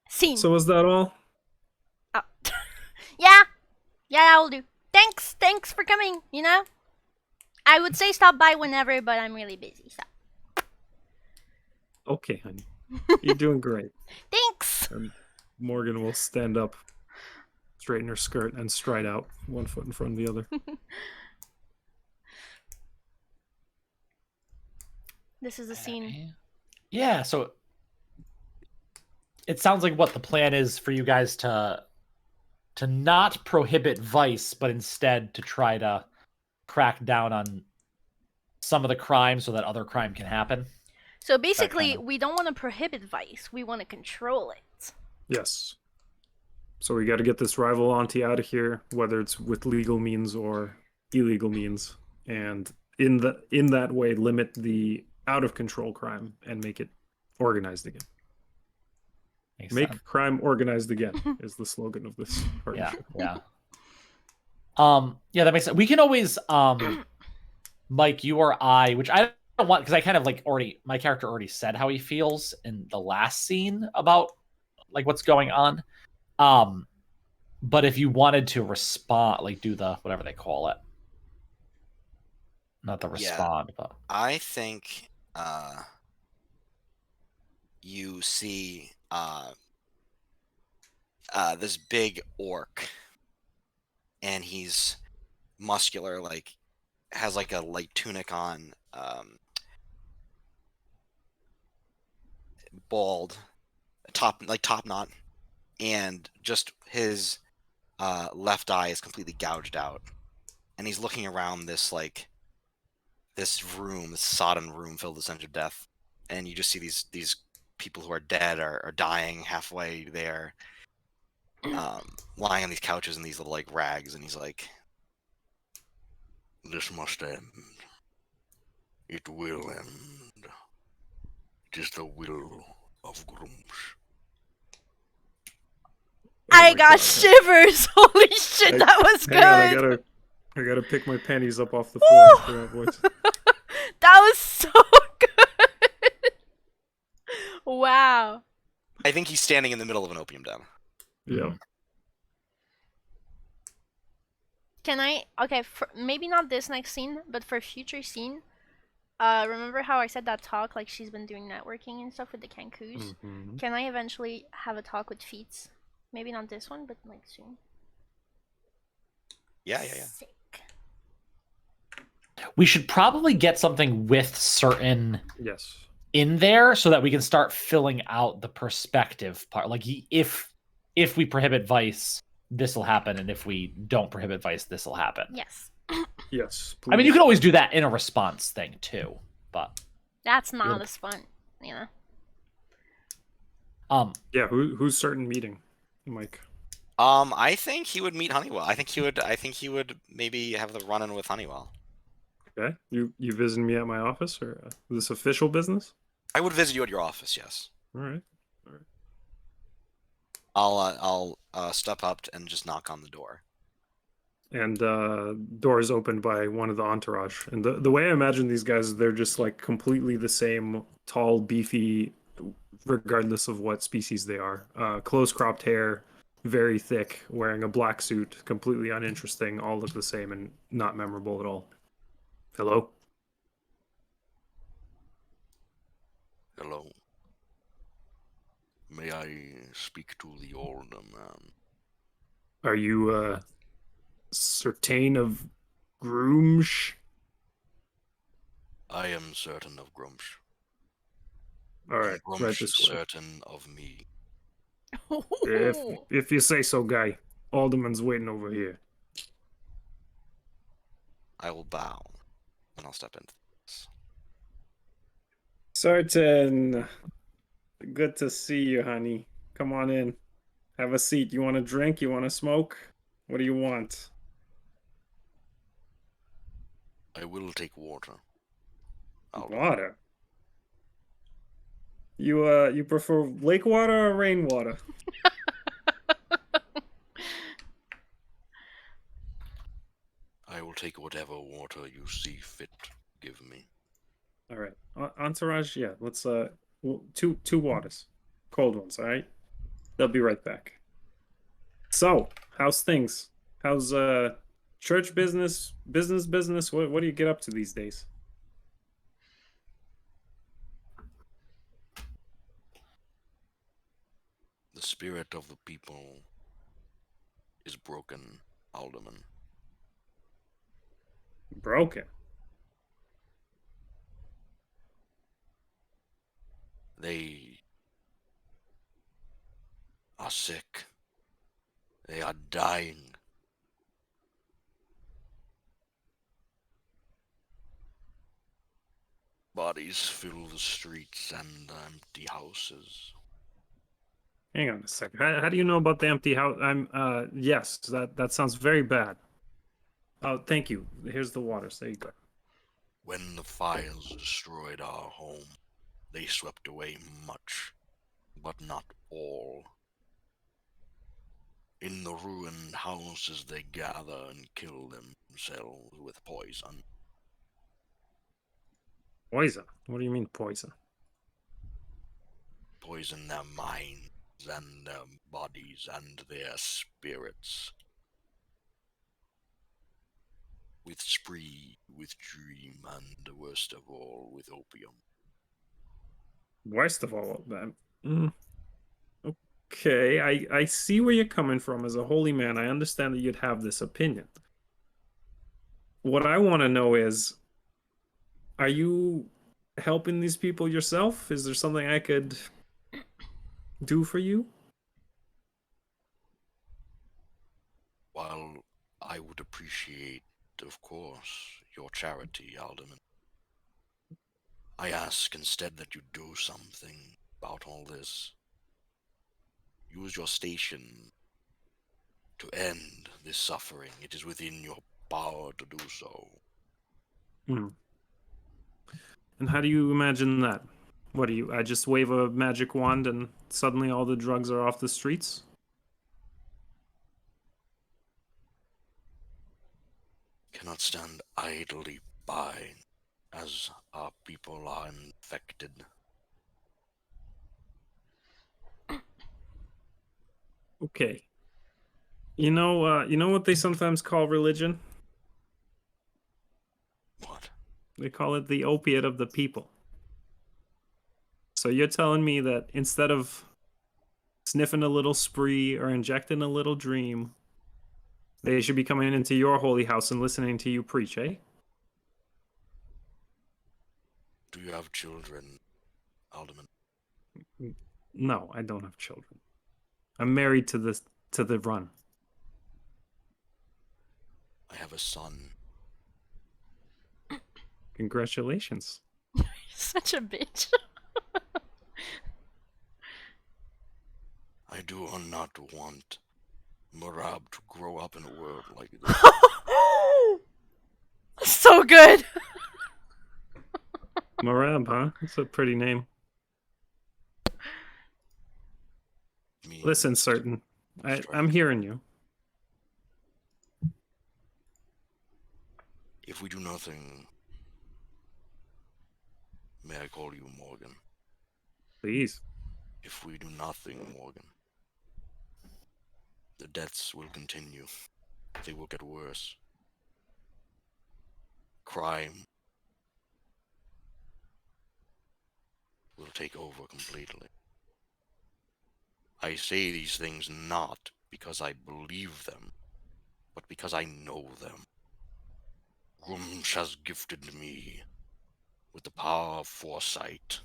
scene. So was that all? Oh. Yeah, I'll do. Thanks for coming. I would say stop by whenever, but I'm really busy. So Okay, honey. You're doing great. thanks. And Morgan will stand up, straighten her skirt, and stride out, one foot in front of the other. This is the scene. Yeah, so it sounds like what the plan is for you guys to not prohibit vice, but instead to try to crack down on some of the crime so that other crime can happen. So basically, kind of- we don't want to prohibit vice. We want to control it. Yes. So we got to get this rival auntie out of here, whether it's with legal means or illegal means, and in that way limit the out of control crime and make it organized again. Makes Make sense. crime organized again is the slogan of this Yeah, partnership. yeah. Yeah, that makes sense. We can always Mike, you or I, which I don't want because I kind of like my character already said how he feels in the last scene about like what's going on. But if you wanted to respond, like do the whatever they call it. Not the respond, but I think you see this big orc, and he's muscular, like has like a light tunic on, bald, top knot, and just his left eye is completely gouged out, and he's looking around this this sodden room filled with stench of death, and you just see these people who are dead are dying halfway there, lying on these couches in these little like rags, and he's like, "This must end. It will end. It is the will of Grumsh." I my got God. shivers. Holy shit, that was good. Hang on, I gotta pick my panties up off the floor for that voice. That was so good. Wow. I think he's standing in the middle of an opium den. Yeah. Can I? Okay, maybe not this next scene, but for future scene. Remember how I said that talk, like she's been doing networking and stuff with the Kankus? Mm-hmm. Can I eventually have a talk with Feats? Maybe not this one, but like soon. Yeah. Sick. we should probably get something with certain Yes. in there so that we can start filling out the perspective part. Like if we prohibit vice, this will happen, and if we don't prohibit vice, this will happen. Yes. Yes. I mean, please. you can always do that in a response thing too, but That's not as fun, you know. Yeah. Who's starting meeting, Mike? I think he would meet Honeywell. I think he would maybe have the run-in with Honeywell. Okay. You visiting me at my office, or is this official business? I would visit you at your office, yes. All right. I'll step up and just knock on the door. And doors opened by one of the entourage. And the way I imagine these guys, they're just like completely the same, tall, beefy, regardless of what species they are. Close cropped hair, very thick, wearing a black suit, completely uninteresting, all look the same and not memorable at all. Hello? Hello. May I speak to the older man? Are you certain of Groomsh? I am certain of Grumsh. All right, Grumsh right is this way. certain of me. If you say so, guy. Alderman's waiting over here. I will bow, and I'll step into this. Certain. Good to see you, honey. Come on in. Have a seat. You want a drink? You want to smoke? What do you want? I will take water. Water. You prefer lake water or rainwater? I will take whatever water you see fit. Give me. All right. Entourage, yeah. Let's two waters. Cold ones, all right? They'll be right back. So, how's things? How's church business? What do you get up to these days? The spirit of the people is broken, Alderman. Broken. They are sick. They are dying. Bodies fill the streets and empty houses. Hang on a second. How do you know about the empty house? Yes, that sounds very bad. Oh, thank you. Here's the water. There you go. When the fires destroyed our home, they swept away much, but not all. In the ruined houses they gather and kill themselves with poison. Poison? What do you mean poison? Poison their minds and their bodies and their spirits. With spree, with dream, and worst of all, with opium. Worst of all, okay, I see where you're coming from. As a holy man, I understand that you'd have this opinion. What I want to know is, are you helping these people yourself? Is there something I could do for you? While I would appreciate, of course, your charity, Alderman, I ask instead that you do something about all this. Use your station to end this suffering. It is within your power to do so. And how do you imagine that? What do you? I just wave a magic wand and suddenly all the drugs are off the streets? Cannot stand idly by as our people are infected. Okay. You know what they sometimes call religion? What? They call it the opiate of the people. So you're telling me that instead of sniffing a little spree or injecting a little dream, they should be coming into your holy house and listening to you preach, eh? Do you have children, Alderman? No, I don't have children. I'm married to the run. I have a son. Congratulations. Such a bitch. I do not want Marab to grow up in a world like this. So good. Marab, huh? That's a pretty name. Listen, Certain. I'm hearing you. If we do nothing, may I call you Morgan? Please. If we do nothing, Morgan, the deaths will continue. They will get worse. Crime will take over completely. I say these things not because I believe them, but because I know them. Rumsh has gifted me with the power of foresight,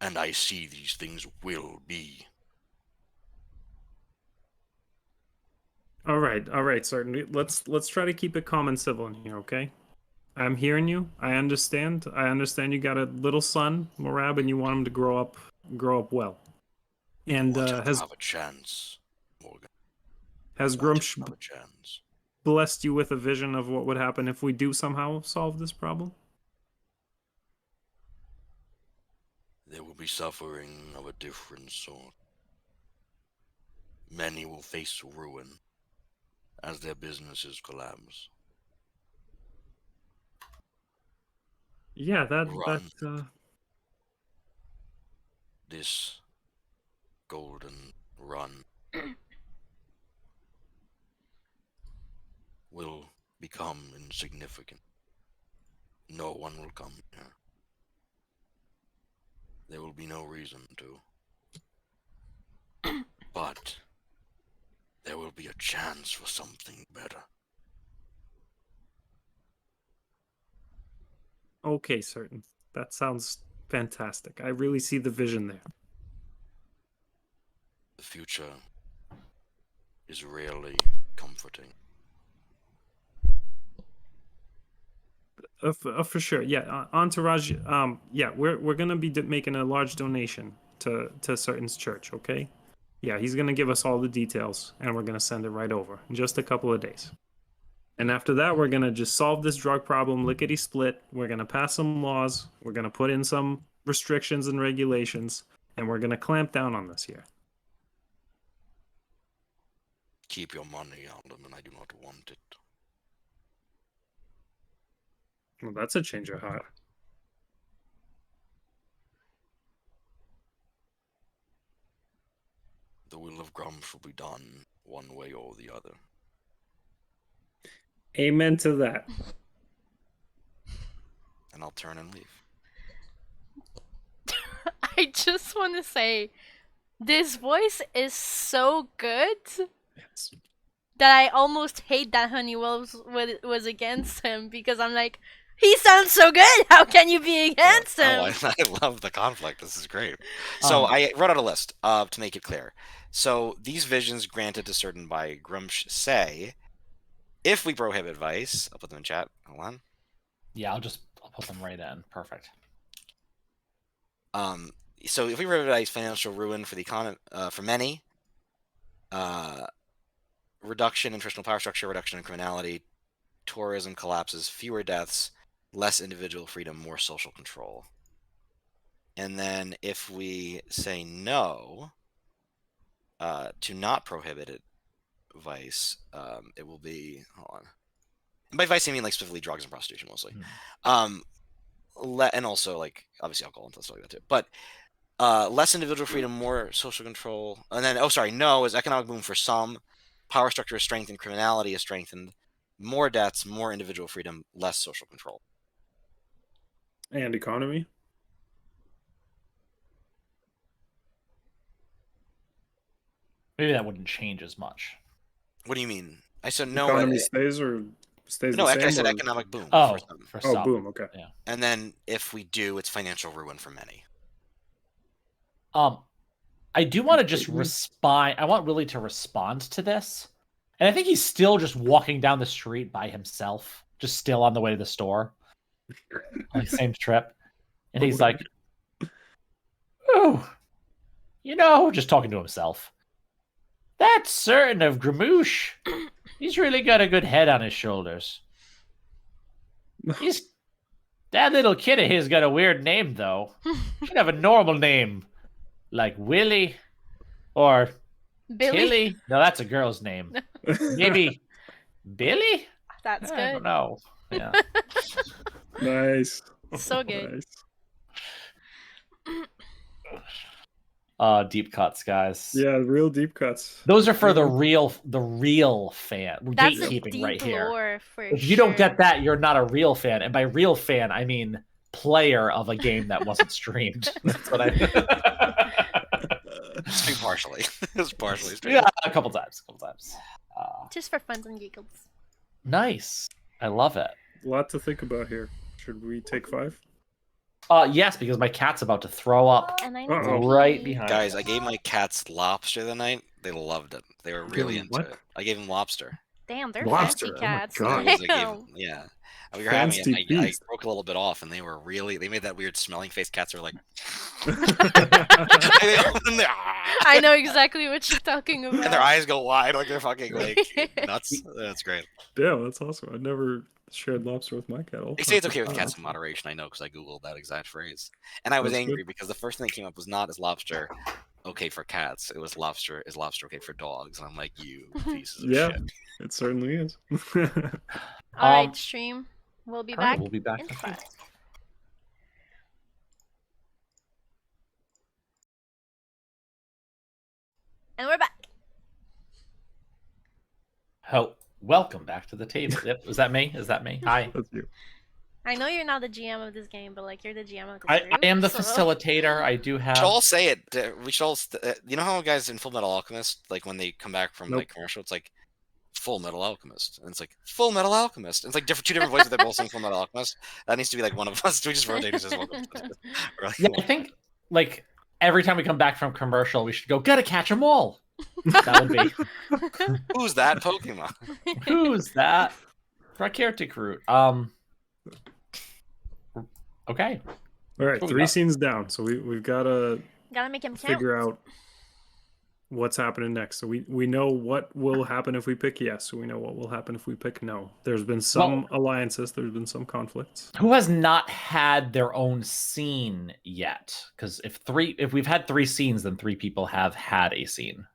and I see these things will be. All right, Certain. Let's try to keep it calm and civil in here, okay? I'm hearing you. I understand. I understand you got a little son, Morab, and you want him to grow up well. And I want him to have a chance, Morgan. has I want him Grumsh to have a chance. blessed you with a vision of what would happen if we do somehow solve this problem? There will be suffering of a different sort. Many will face ruin as their businesses collapse. Yeah, This golden run will become insignificant. No one will come here. There will be no reason to. But there will be a chance for something better. Okay, Certain. That sounds fantastic. I really see the vision there. The future is rarely comforting. For sure. Yeah, Entourage. Yeah, we're gonna be making a large donation to Certain's church. Okay. Yeah, he's gonna give us all the details, and we're gonna send it right over in just a couple of days. And after that, we're gonna just solve this drug problem lickety split. We're gonna pass some laws. We're gonna put in some restrictions and regulations, and we're gonna clamp down on this here. Keep your money, Alderman. I do not want it. Well, that's a change of heart. The will of Grum shall be done one way or the other. Amen to that. And I'll turn and leave. I just want to say, this voice is so good Yes. that I almost hate that Honeywell was against him, because I'm like, he sounds so good. How can you be against him? Oh, I love the conflict. This is great. So I wrote out a list to make it clear. So these visions granted to certain by Grumsh say, if we prohibit vice, I'll put them in chat. Hold on. Yeah, I'll put them right in. Perfect. So if we prohibit vice, financial ruin for the economy, for many, reduction in traditional power structure, reduction in criminality, tourism collapses, fewer deaths, less individual freedom, more social control. And then if we say no to not prohibit it, vice, it will be, hold on. And by vice I mean like specifically drugs and prostitution mostly. And also like obviously alcohol and stuff like that too. But less individual freedom, more social control. And then no is economic boom for some, power structure is strengthened, criminality is strengthened, more deaths, more individual freedom, less social control. And economy. Maybe that wouldn't change as much. What do you mean? I said no. Economy stays or stays No, the same? I said or... economic boom. Oh, for some. Oh, boom. Okay. Yeah. And then if we do, it's financial ruin for many. I do want to just respond. I want Willie to respond to this. And I think he's still just walking down the street by himself, just still on the way to the store. On the same trip. And he's like, oh, just talking to himself. That's certain of Gramoosh. He's really got a good head on his shoulders. That little kid of his got a weird name, though. Should have a normal name. Like Willie or Billy? Tilly. No, that's a girl's name. Maybe Billy? That's I good. don't know. Yeah. Nice. So good. Nice. Deep cuts, guys. Yeah, real deep cuts. Those are for the real fan. We're That's a gatekeeping deep right here. lore for If you don't get that, you're not a real fan. And by real fan, I mean player of a game that wasn't streamed. That's what I Streamed partially. It was partially streamed. Yeah, a couple times. just for fun and giggles. Nice. I love it. A lot to think about here. Should we take 5? Yes, because my cat's about to throw up And I Uh-oh. need right to behind Guys, us. I gave my cats lobster the night. They loved it. They were really Gave them into what? it. I gave them lobster. Damn, they're Lobster, fancy oh my cats. God. Because I gave Damn. them, yeah. We were having Fancy it. I feast. broke a little bit off, and they were really. They made that weird smelling face. Cats are like. I know exactly what you're talking about. And their eyes go wide, like they're fucking like nuts. That's great. Damn, that's awesome. I never shared lobster with my cat. They say it's okay with cats in moderation. I know because I googled that exact phrase, and I was That's angry good. because the first thing that came up was not is lobster okay for cats. It was lobster is lobster okay for dogs, and I'm like, you pieces of Yeah, shit. it certainly is. Alright, stream. We'll be Alright, back. we'll be back. in 5. And we're back. Oh, welcome back to the table. Yep. Is that me? Hi. That's you. I know you're not the GM of this game, but like you're the GM of this I group. am the so- facilitator. I do We have. should all say it. We should all. You know how guys in Full Metal Alchemist, like when they come back from Nope. like commercial, it's like Full Metal Alchemist, and it's like Full Metal Alchemist. And it's like two different voices. They're both saying Full Metal Alchemist. That needs to be like one of us. Do we just rotate as one of us? Or, like, Yeah, I think like every time we come back from commercial, we should go. Gotta catch them all. That would be. Who's that Pokemon? Who's that? Rakertic root. Okay. All right, What we 3 got? scenes down. So we've got to Gotta make him count. figure out what's happening next. So we know what will happen if we pick yes. So we know what will happen if we pick no. There's been some alliances. There's been some conflicts. Who has not had their own scene yet? Because if we've had 3 scenes, then 3 people have had a scene.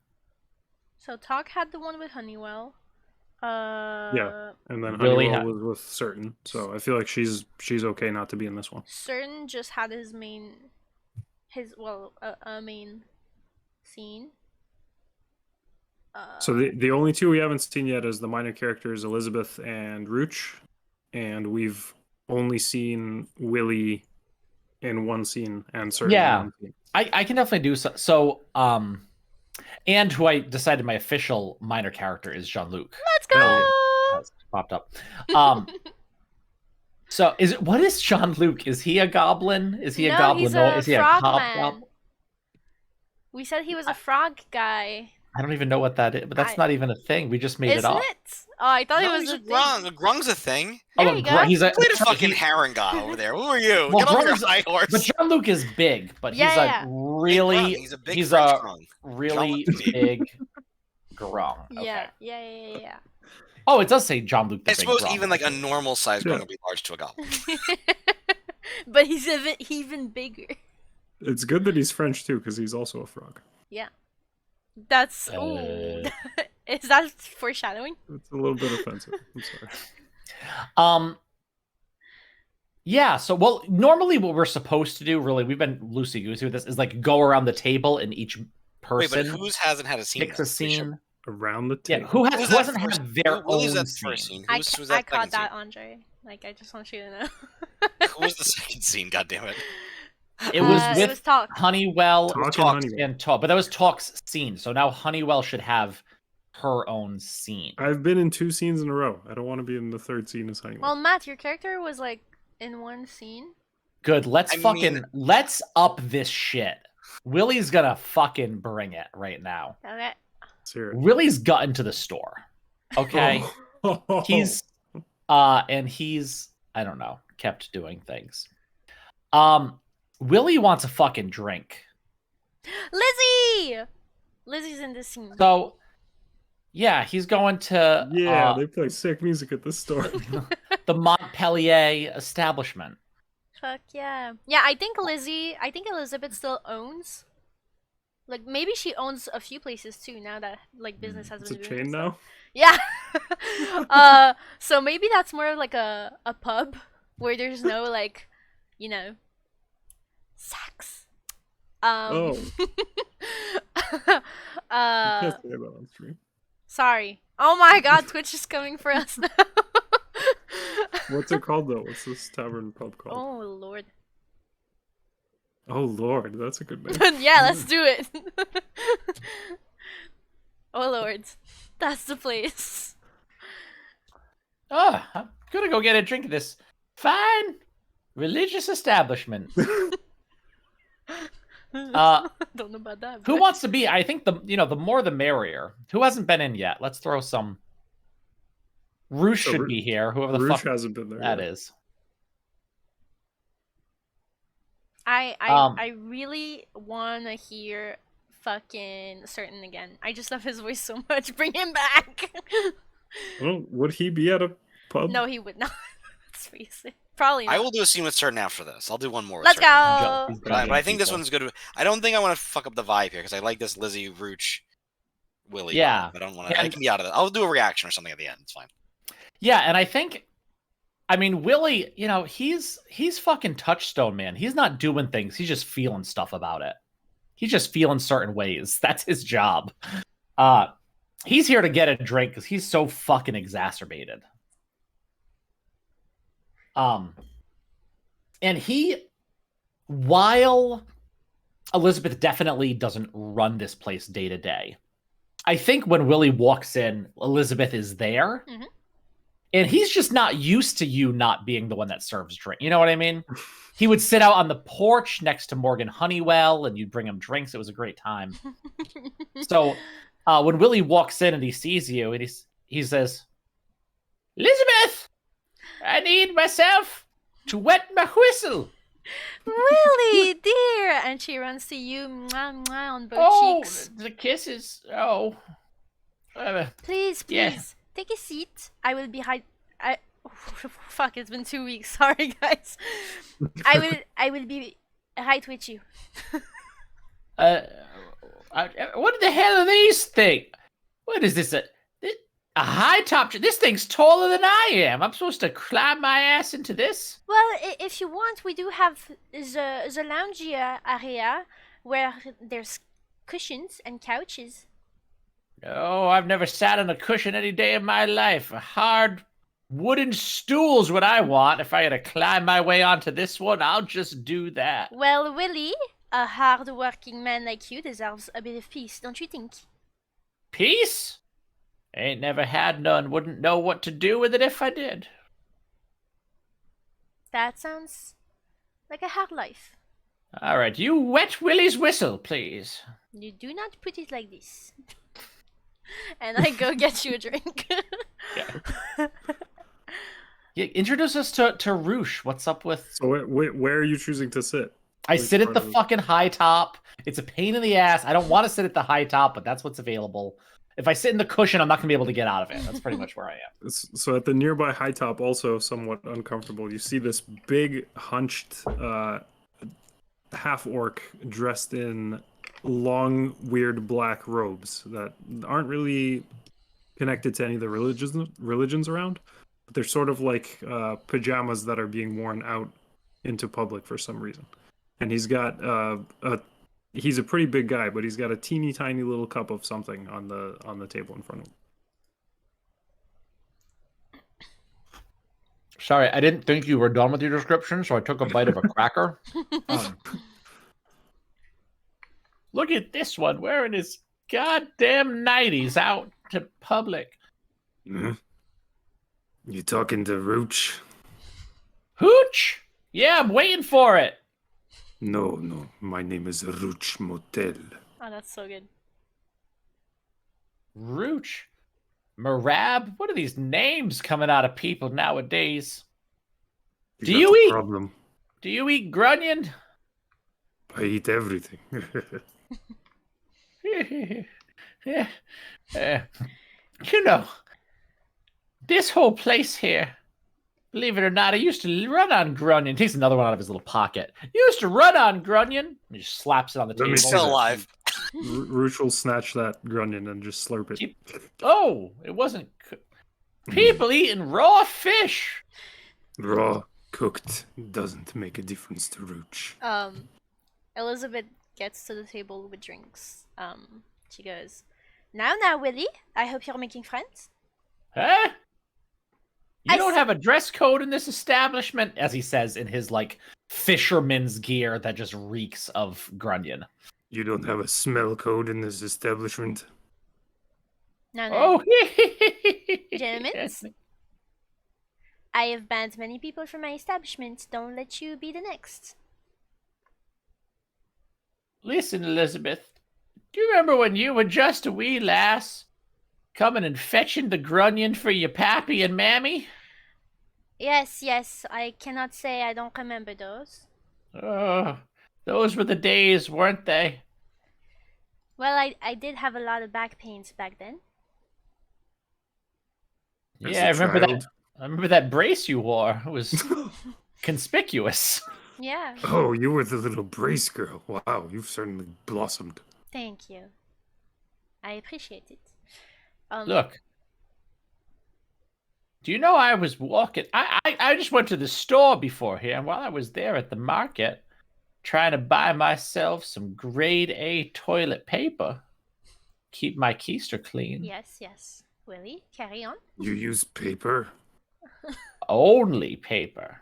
So Talk had the one with Honeywell. Yeah, and then Willie Honeywell was with Certain. So I feel like she's okay not to be in this one. Certain just had his main scene. So the only 2 we haven't seen yet is the minor characters Elizabeth and Rooch, and we've only seen Willie in one scene and Certain in one scene. I can definitely do so. And who I decided my official minor character is Jean-Luc. Let's go! Has popped up. So what is Jean-Luc? Is he a goblin? Is he a goblin? He's a is he frog a man. We said he was a frog guy. I don't even know what that is, but that's not even a thing. We just made it up. Isn't it? Oh, I thought it was a a grung. thing. A grung's a thing. There you go. He's a fucking herring guy over there. Who are you? Well, Get off your high horse. But Jean-Luc is big, but he's a really he's a big French grung. Really big grung. Okay. Yeah. Oh, it does say Jean-Luc the I big suppose grung. even like a normal size grung would be large to a goblin. But he's even bigger. It's good that he's French too, because he's also a frog. Yeah. That's is that foreshadowing? It's a little bit offensive. I'm sorry. Yeah, so normally what we're supposed to do, really, we've been loosey-goosey with this, is like go around the table and each person Wait, but who's hasn't had a scene? picks a scene. Around the table. Yeah, who hasn't had their own scene? I caught that, Andre. Like, I just want you to know. Who was the second scene? God damn it! It was with Talk. Honeywell and Talk, but that was Talk's scene. So now Honeywell should have her own scene. I've been in 2 scenes in a row. I don't want to be in the 3rd scene as Honeywell. Well, Matt, your character was like in one scene. Good. Let's up this shit. Willie's gonna fucking bring it right now. Okay. Willie's got into the store. Okay. He's I don't know, kept doing things. Willie wants a fucking drink. Lizzie's in this scene. So yeah, he's going to they play sick music at this store. the Montpellier establishment. Fuck yeah. Yeah, I think Elizabeth still owns. Like, maybe she owns a few places too now that like business has been It's a doing chain stuff. now? Yeah. So maybe that's more of like a pub where there's no like, you know, sex. You can't say that on stream. Sorry. Oh my god, Twitch is coming for us now. What's it called though? What's this tavern pub called? Oh lord. Oh lord, that's a good name. Yeah, let's do it. Oh lord, that's the place. Oh, I'm gonna go get a drink at this fine religious establishment. Don't know about that. Who wants to be? I think the more the merrier. Who hasn't been in yet? Let's throw some. Roosh should be here. Whoever the Roosh fuck hasn't been there that yet. is. I really wanna hear fucking Certain again. I just love his voice so much. Bring him back. Well, would he be at a pub? No, he would not. Let's face it. Probably not. I will do a scene with Certain after this. I'll do one more. Let's with Certain. go. But I think this one's good. I don't think I want to fuck up the vibe here because I like this Lizzie, Rooch, Willie. Yeah. I don't want to. I can be out of it. I'll do a reaction or something at the end. It's fine. Yeah, and I think, I mean, Willie, he's fucking Touchstone, man. He's not doing things. He's just feeling stuff about it. He's just feeling certain ways. That's his job. He's here to get a drink because he's so fucking exacerbated. And while Elizabeth definitely doesn't run this place day to day, I think when Willie walks in, Elizabeth is there. Mm-hmm. And he's just not used to you not being the one that serves drink. You know what I mean? He would sit out on the porch next to Morgan Honeywell and you'd bring him drinks. It was a great time. So when Willie walks in and he sees you and he says, "Elizabeth, I need myself to wet my whistle." Willie, dear! And she runs to you, mwah, mwah, on both cheeks. the kisses. Oh. Please, Yeah. please, take a seat. I will be fuck, it's been 2 weeks. Sorry, guys. I will be right with you. What the hell are these things? What is this? A high top? This thing's taller than I am. I'm supposed to climb my ass into this? Well, if you want, we do have the lounge area where there's cushions and couches. No, I've never sat on a cushion any day of my life. A hard wooden stool's what I want. If I had to climb my way onto this one, I'll just do that. Well, Willie, a hard-working man like you deserves a bit of peace, don't you think? Peace? Ain't never had none. Wouldn't know what to do with it if I did. That sounds like a hard life. All right, you wet Willie's whistle, please. You do not put it like this. And I go get you a drink. Yeah, introduce us to Roosh. What's up with... So where are you choosing to sit? I sit at the fucking high top. It's a pain in the ass. I don't want to sit at the high top, but that's what's available. If I sit in the cushion, I'm not going to be able to get out of it. That's pretty much where I am. So at the nearby high top, also somewhat uncomfortable, you see this big, hunched half-orc dressed in long, weird black robes that aren't really connected to any of the religions around. But they're sort of like pajamas that are being worn out into public for some reason. And he's got he's a pretty big guy, but he's got a teeny tiny little cup of something on the table in front of him. Sorry, I didn't think you were done with your description, so I took a bite of a cracker. Look at this one wearing his goddamn 90s out to public. Mm-hmm. You talking to Rooch? Hooch? Yeah, I'm waiting for it. No, my name is Rooch Motel. Oh, that's so good. Rooch? Marab? What are these names coming out of people nowadays? Do you eat? Problem. Do you eat grunion? I eat everything. You know, this whole place here, believe it or not, I used to run on grunion. Takes another one out of his little pocket. Used to run on grunion. He just slaps it on the table. He's still alive. Rooch will snatch that grunion and just slurp it. Oh, it wasn't. People eating raw fish. Raw, cooked, doesn't make a difference to Rooch. Elizabeth gets to the table with drinks. She goes, Now, Willie, I hope you're making friends. Huh? You don't have a dress code in this establishment, as he says in his, like, fisherman's gear that just reeks of grunion. You don't have a smell code in this establishment? No. Oh, Gentlemen, I have banned many people from my establishment. Don't let you be the next. Listen, Elizabeth, do you remember when you were just a wee lass, coming and fetching the grunion for your pappy and mammy? Yes, I cannot say I don't remember those. Oh, those were the days, weren't they? Well, I did have a lot of back pains back then. Yeah, I remember that. I remember that brace you wore. It was conspicuous. Yeah. Oh, you were the little brace girl. Wow, you've certainly blossomed. Thank you. I appreciate it. Look. Do you know I was walking? I just went to the store before here, and while I was there at the market, trying to buy myself some grade A toilet paper, keep my keister clean. Yes. Willie, carry on. You use paper? Only paper.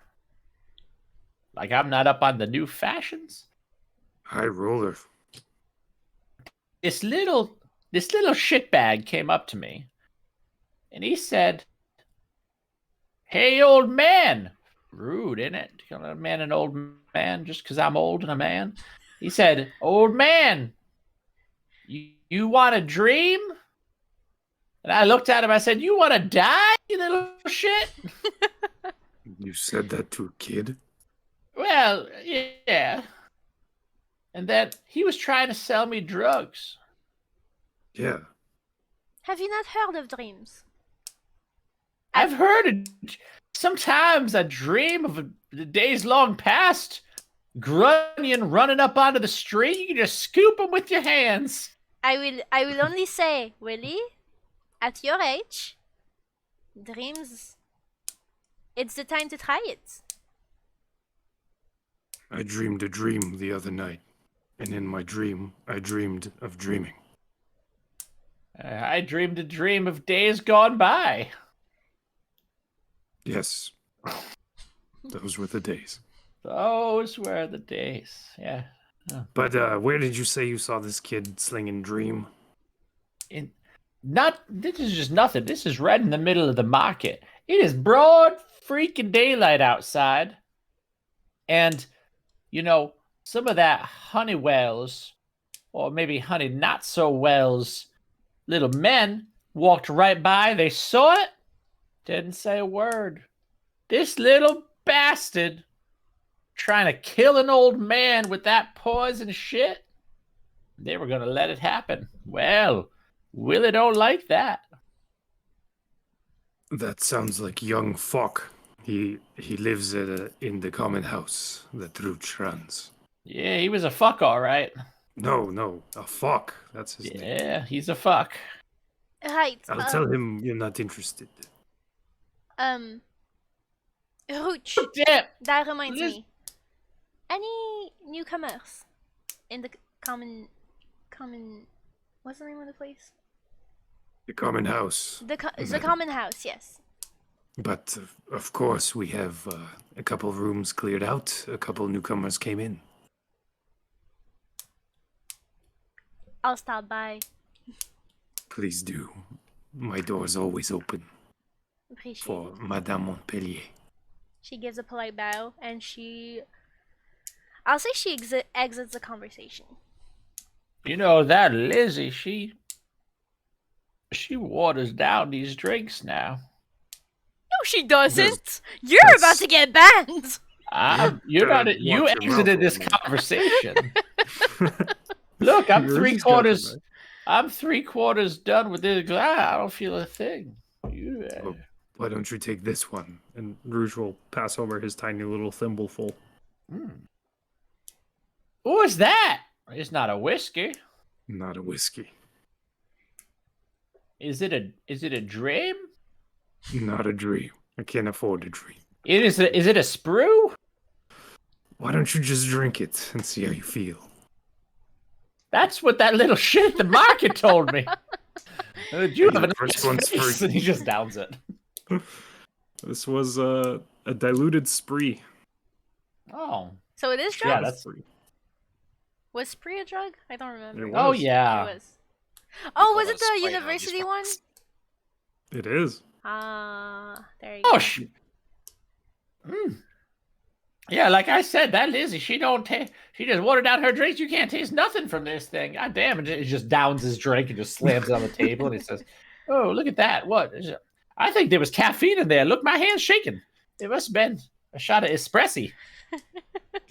Like I'm not up on the new fashions. High roller. This little shitbag came up to me, and he said, "Hey, old man." Rude, isn't it? You call a man an old man just because I'm old and a man. He said, "Old man, you want a dream?" And I looked at him. I said, "You want to die, you little shit?" You said that to a kid? Well, yeah. And then he was trying to sell me drugs. Yeah. Have you not heard of dreams? I've heard it. Sometimes I dream of the days long past. Grunion running up onto the street. You can just scoop him with your hands. I will only say, Willie, at your age, dreams, it's the time to try it. I dreamed a dream the other night, and in my dream, I dreamed of dreaming. I dreamed a dream of days gone by. Yes. Those were the days. Those were the days. Yeah. But where did you say you saw this kid slinging dream? This is just nothing. This is right in the middle of the market. It is broad freaking daylight outside. And, you know, some of that Honeywell's, or maybe Honey Not So Well's little men walked right by. They saw it, didn't say a word. This little bastard trying to kill an old man with that poison shit. They were going to let it happen. Well, Willie don't like that. That sounds like young Fock. He lives in the common house that Rooch runs. Yeah, he was a fuck, all right. No, a Fock. That's his name. Yeah, he's a fuck. Right. I'll tell him you're not interested. Rooch, Yeah. that reminds Liz- me. Any newcomers in the common, what's the name of the place? The common house. The Madam. common house, yes. But of course, we have a couple rooms cleared out. A couple newcomers came in. I'll stop by. Please do. My door's always open Appreciate for it. Madame Montpellier. She gives a polite bow and I'll say she exits the conversation. You know, that Lizzie, she waters down these drinks now. No, she doesn't. Yes. You're That's- about to get banned. You're not. Watch You your exited mouth, this old man. conversation. Look, I'm Yours three is quarters. judgment. I'm 3/4 done with this. I don't feel a thing. You. Oh, why don't you take this one? And Rouge will pass over his tiny little thimbleful. What is that? It's not a whiskey. Not a whiskey. Is it a dream? Not a dream. I can't afford a dream. Is it a sprue? Why don't you just drink it and see how you feel? That's what that little shit at the market told me. You have a First nice one's face, free. and he just downs it. This was a diluted spree. Oh, So it is Yeah, drugs? that's- Spree. Was spree a drug? I don't remember. It oh was. yeah. It was. Oh, call was it it a spray the now, university these one? ones. It is. There you Oh go. Yeah, like I said, that Lizzie, she don't taste. She just watered down her drinks. You can't taste nothing from this thing. God damn it! He just downs his drink and just slams it on the table, and he says, "Oh, look at that! What? I think there was caffeine in there. Look, my hand's shaking. It must have been a shot of espresso."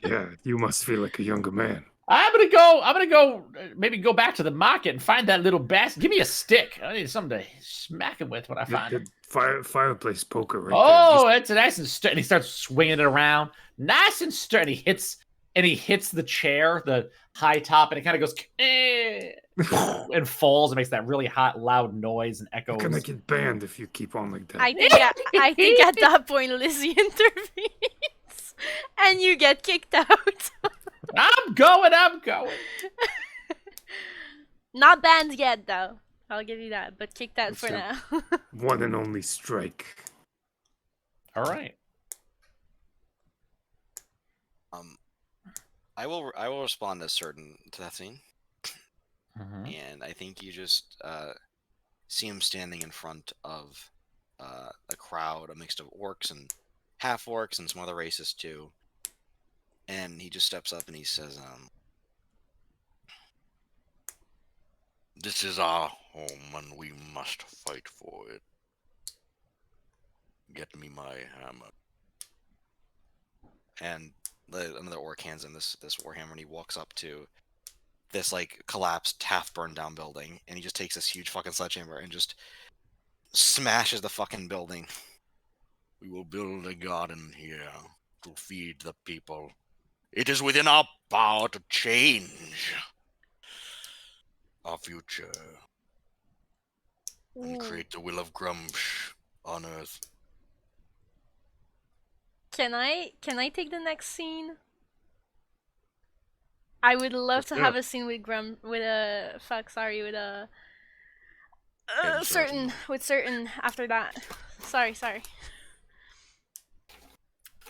Yeah, you must feel like a younger man. I'm gonna go. Maybe go back to the market and find that little bastard. Give me a stick. I need something to smack him with when I find him. Fireplace poker right Oh, there. it's nice and straight. And he starts swinging it around, nice and straight. And he hits the chair, the high top, and it kind of goes and falls and makes that really hot, loud noise and You're echoes. gonna get banned if you keep on like that. I think at that point Lizzie intervenes and you get kicked out. I'm going. Not banned yet though. I'll give you that, but kicked out for So- now. One and only strike. All right. I will respond to that scene, Mhm. and I think you just see him standing in front of a crowd, a mix of orcs and half orcs and some other races too. And he just steps up and he says, This is our home, and we must fight for it. Get me my hammer. and another orc hands him this warhammer, and he walks up to this like collapsed, half burned down building, and he just takes this huge fucking sledgehammer and just smashes the fucking building. We will build a garden here to feed the people. It is within our power to change our future and create the will of Grumsh on Earth. Can I take the next scene? I would love to have a scene with with a certain after that. Sorry.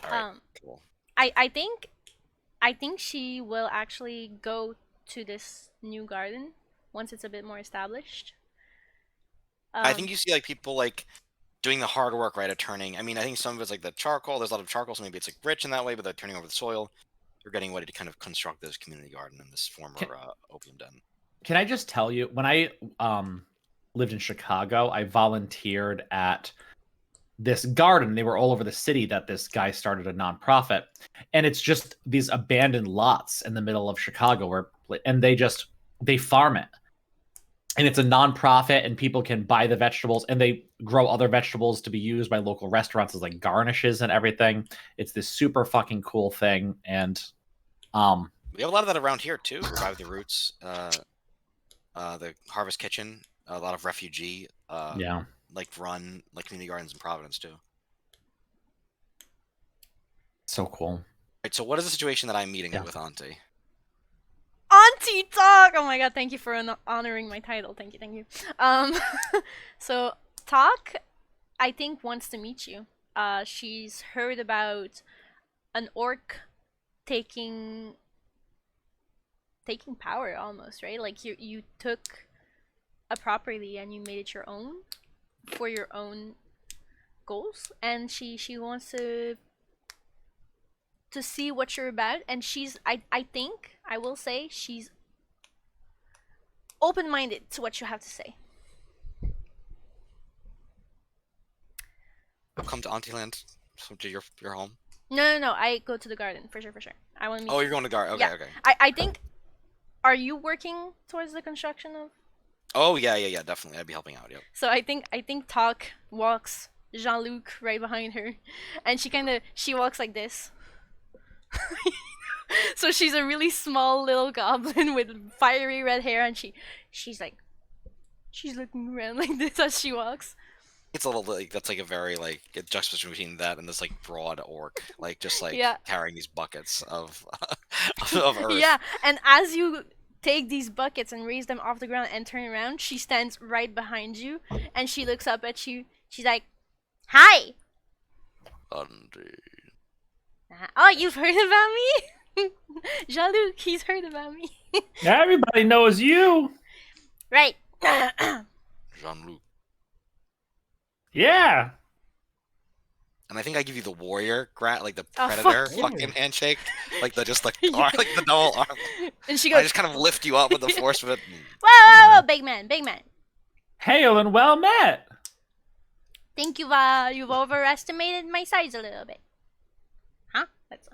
Alright, cool. I think she will actually go to this new garden once it's a bit more established. I think you see like people like doing the hard work, right, at turning. I mean, I think some of it's like the charcoal. There's a lot of charcoal, so maybe it's like rich in that way, but they're turning over the soil. They're getting ready to kind of construct this community garden in this former opium den. Can I just tell you, when I lived in Chicago, I volunteered at this garden. They were all over the city that this guy started a nonprofit, and it's just these abandoned lots in the middle of Chicago and they farm it, and it's a nonprofit, and people can buy the vegetables, and they grow other vegetables to be used by local restaurants as like garnishes and everything. It's this super fucking cool thing, and we have a lot of that around here too. Revive the Roots, the Harvest Kitchen, a lot of refugee like run like community gardens in Providence too. So cool. Right, so what is the situation that I'm meeting with Auntie? Auntie Talk! Oh my god, thank you for honoring my title. Thank you. So Talk, I think, wants to meet you. She's heard about an orc taking power almost, right? Like you took a property and you made it your own for your own goals, and she wants to see what you're about, and I think I will say she's open-minded to what you have to say. Come to Auntie Land, to your home. No, I go to the garden for sure. I want to meet. Oh, you're going to garden. Okay, yeah. Okay. I think. Are you working towards the construction of? Oh yeah, definitely. I'd be helping out. Yep. So I think Talk walks Jean-Luc right behind her, and she walks like this. So she's a really small little goblin with fiery red hair, and she's looking around like this as she walks. It's a little like that's like a very like a juxtaposition between that and this like broad orc, like just like carrying these buckets of earth. Yeah, and as you take these buckets and raise them off the ground and turn around, she stands right behind you, and she looks up at you. She's like, "Hi." Auntie. Oh, you've heard about me? Jean-Luc, he's heard about me. Everybody knows you. Right. Jean-Luc. Yeah. And I think I give you the warrior like the predator fucking handshake, like the just like arm, like the double arm. And she goes. I just kind of lift you up with the force of it. Whoa, big man. Hail and well met. Think you've overestimated my size a little bit. Huh? That's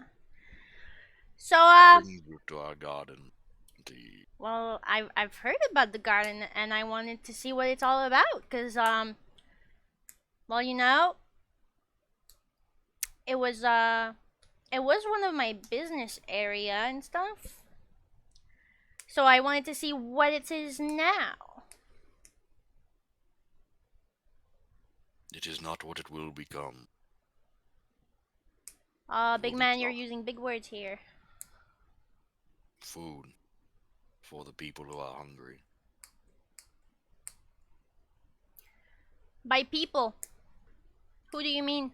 so. Bring you to our garden. Well, I've heard about the garden, and I wanted to see what it's all about, cause well, you know, it was one of my business area and stuff. So I wanted to see what it is now. It is not what it will become. Big man, you're using big words here. Food for the people who are hungry. By people, who do you mean?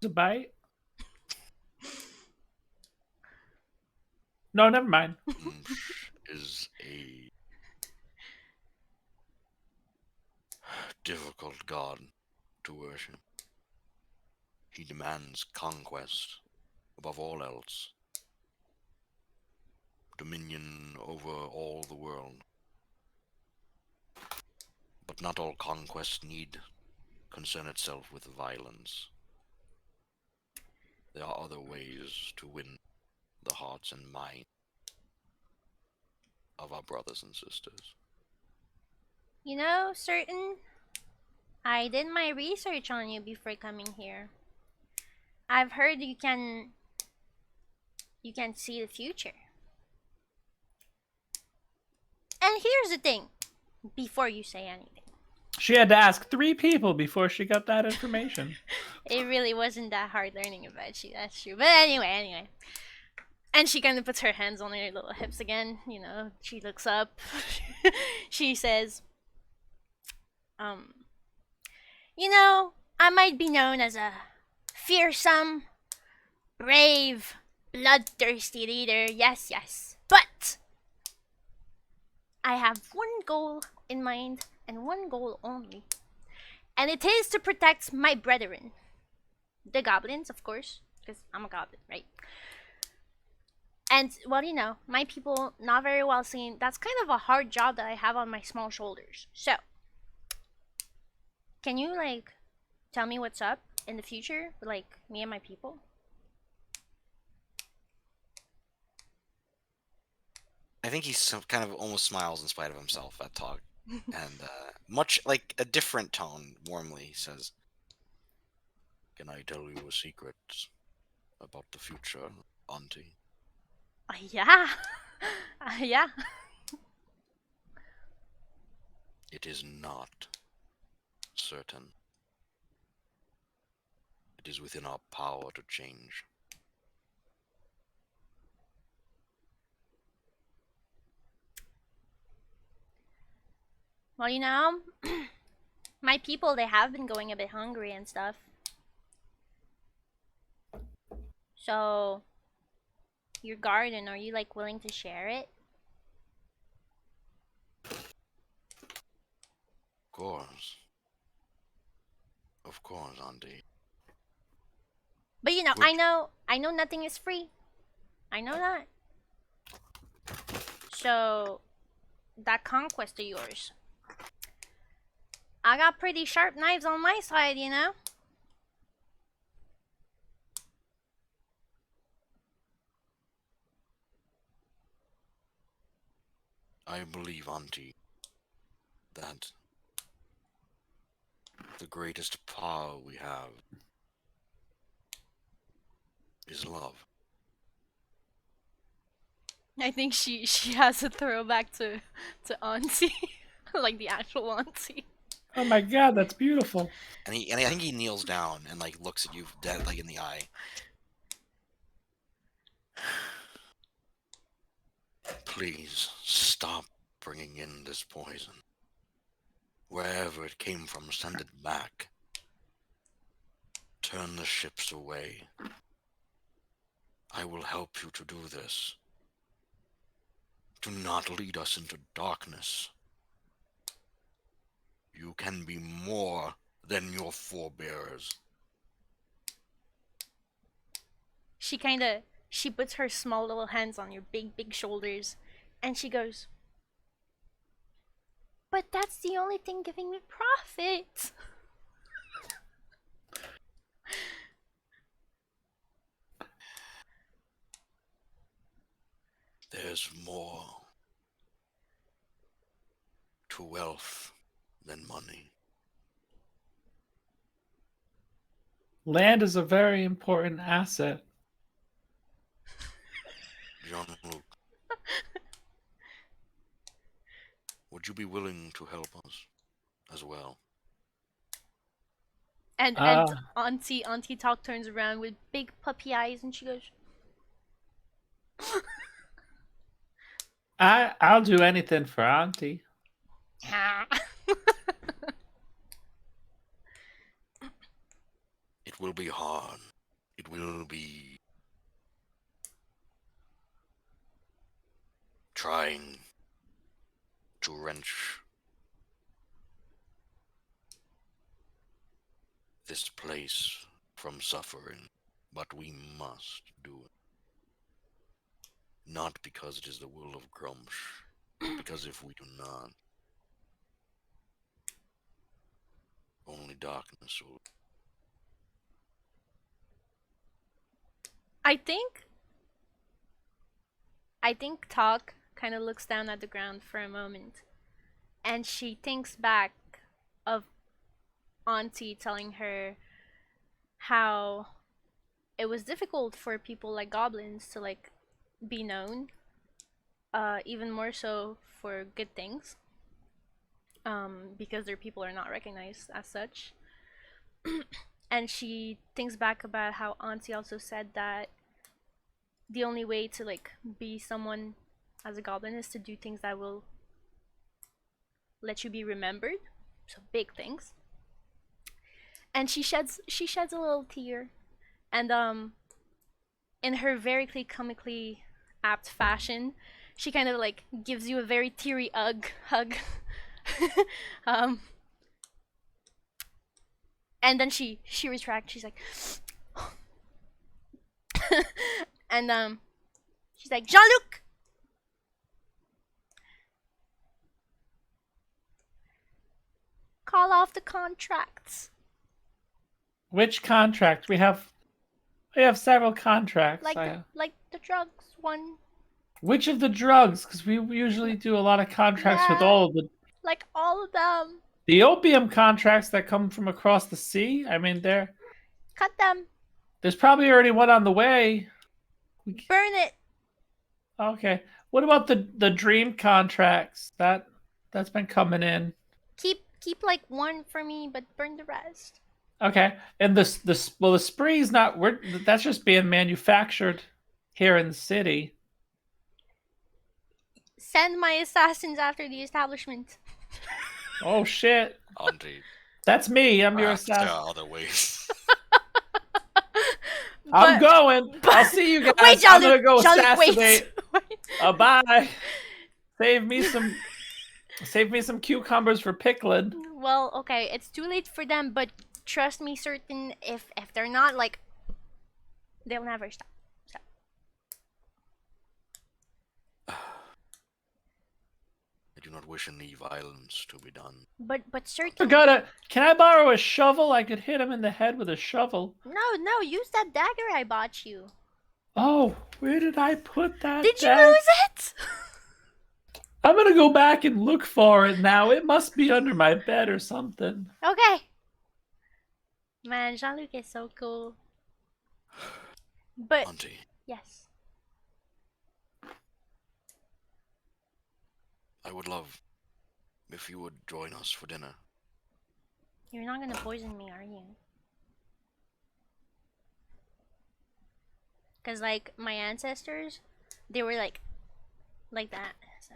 A bite? No, never mind. Is a difficult god to worship. He demands conquest above all else. Dominion over all the world. But not all conquest need concern itself with violence. There are other ways to win the hearts and minds of our brothers and sisters. You know, certain. I did my research on you before coming here. I've heard you can see the future. And here's the thing, before you say anything. She had to ask 3 people before she got that information. It really wasn't that hard learning about you, that's true. But anyway. And she kind of puts her hands on her little hips again, you know, she looks up. She says, you know, I might be known as a fearsome, brave, bloodthirsty leader, yes. But I have one goal in mind, and one goal only. And it is to protect my brethren. The goblins, of course, because I'm a goblin, right? And, well, you know, my people, not very well seen. That's kind of a hard job that I have on my small shoulders. So, can you, like, tell me what's up in the future with, like, me and my people? I think he kind of almost smiles in spite of himself at talk. And much like a different tone, warmly, he says, Can I tell you a secret about the future, Auntie? Yeah. Yeah. It is not certain. It is within our power to change. Well, you know, my people, they have been going a bit hungry and stuff. So, your garden, are you, like, willing to share it? Of course, Auntie. But, you know, I know nothing is free. I know that. So, that conquest of yours, I got pretty sharp knives on my side, you know? I believe, Auntie, that the greatest power we have is love. I think she has a throwback to Auntie. Like the actual Auntie. Oh my god, that's beautiful. and I think he kneels down and like looks at you dead like in the eye. Please stop bringing in this poison. Wherever it came from, send it back. Turn the ships away. I will help you to do this. Do not lead us into darkness. You can be more than your forebears. She puts her small little hands on your big shoulders, and she goes, but that's the only thing giving me profit. There's more to wealth than money. Land is a very important asset. Jean-Luc, would you be willing to help us as well? And Auntie Talk turns around with big puppy eyes, and she goes, I'll do anything for Auntie. It will be hard. It will be trying to wrench this place from suffering, but we must do it. Not because it is the will of Grumsh, but because if we do not, only darkness will. I think Talk kind of looks down at the ground for a moment, and she thinks back of Auntie telling her how it was difficult for people like goblins to like be known, even more so for good things, because their people are not recognized as such. And she thinks back about how Auntie also said that the only way to like be someone as a goblin is to do things that will let you be remembered, so big things. And she sheds a little tear, and in her very comically apt fashion, she kind of like gives you a very teary hug. um, and then she retracts. She's like, and she's like, Jean-Luc, call off the contracts. Which contract? We have several contracts. Like the drugs one. Which of the drugs? Because we usually do a lot of contracts with Yeah. all of the Like all of them. the opium contracts that come from across the sea. I mean, Cut them. there's probably already one on the way. Burn it. Okay. What about the dream contracts? That's been coming in. Keep like one for me, but burn the rest. Okay. And the spree's not. That's just being manufactured here in the city. Send my assassins after the establishment. Oh shit. Auntie, That's me. I'm your perhaps there assassin. are other ways. I'm going. I'll see you guys. Wait, I'm Jean-Luc, gonna go Jean-Luc, wait. assassinate. Bye. Save me some cucumbers for pickling. Well, okay, it's too late for them, but trust me, certain if they're not like, they'll never stop. So. I do not wish any violence to be done. But certain. Can I borrow a shovel? I could hit him in the head with a shovel. No, use that dagger I bought you. Oh, where did I put that? Did you lose it? I'm gonna go back and look for it now. It must be under my bed or something. Okay. Man, Jean-Luc is so cool. But Auntie, yes. I would love if you would join us for dinner. You're not gonna poison me, are you? Cause like my ancestors, they were like that. So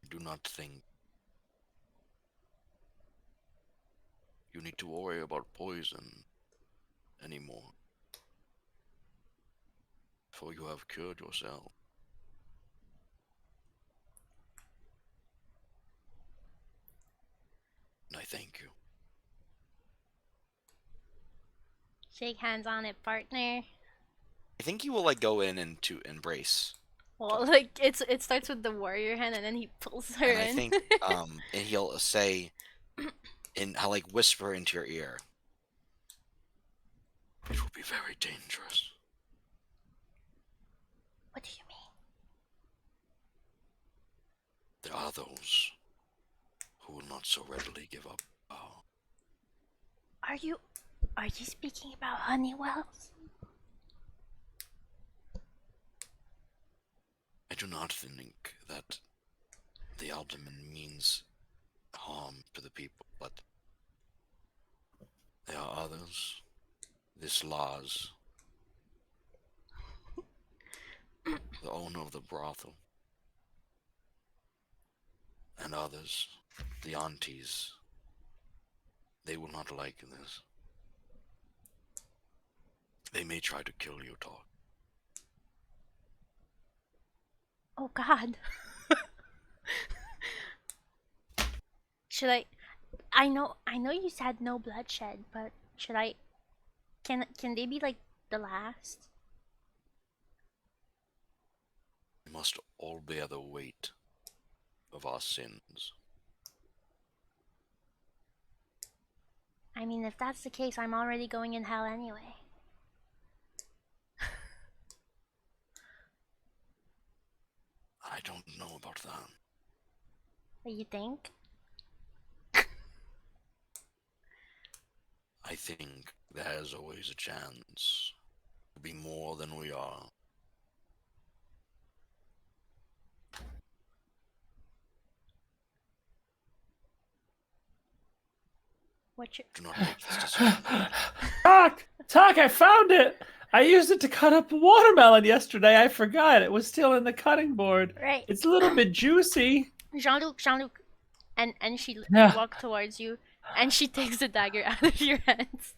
I do not think you need to worry about poison anymore, for you have cured yourself. And I thank you. shake hands on it, partner. I think you will like go in and to embrace. Well, like it starts with the warrior hand, and then he pulls her And I in. think and he'll say, and I'll like whisper into your ear. It will be very dangerous. What do you mean? There are those who will not so readily give up power. Are you speaking about Honeywells? I do not think that the alderman means harm to the people, but there are others. This Lars, the owner of the brothel, and others, the aunties, they will not like this. They may try to kill you, Talk. Oh God. Should I know you said no bloodshed, but should I can they be like the last? We must all bear the weight of our sins. I mean, if that's the case, I'm already going in hell anyway. I don't know about that. What you think? I think there's always a chance to be more than we are. What you... Do not make this decision. Talk, I found it! I used it to cut up a watermelon yesterday. I forgot. It was still in the cutting board. Right. It's a little bit juicy. Jean-Luc. And she Yeah. walks towards you, and she takes the dagger out of your hands.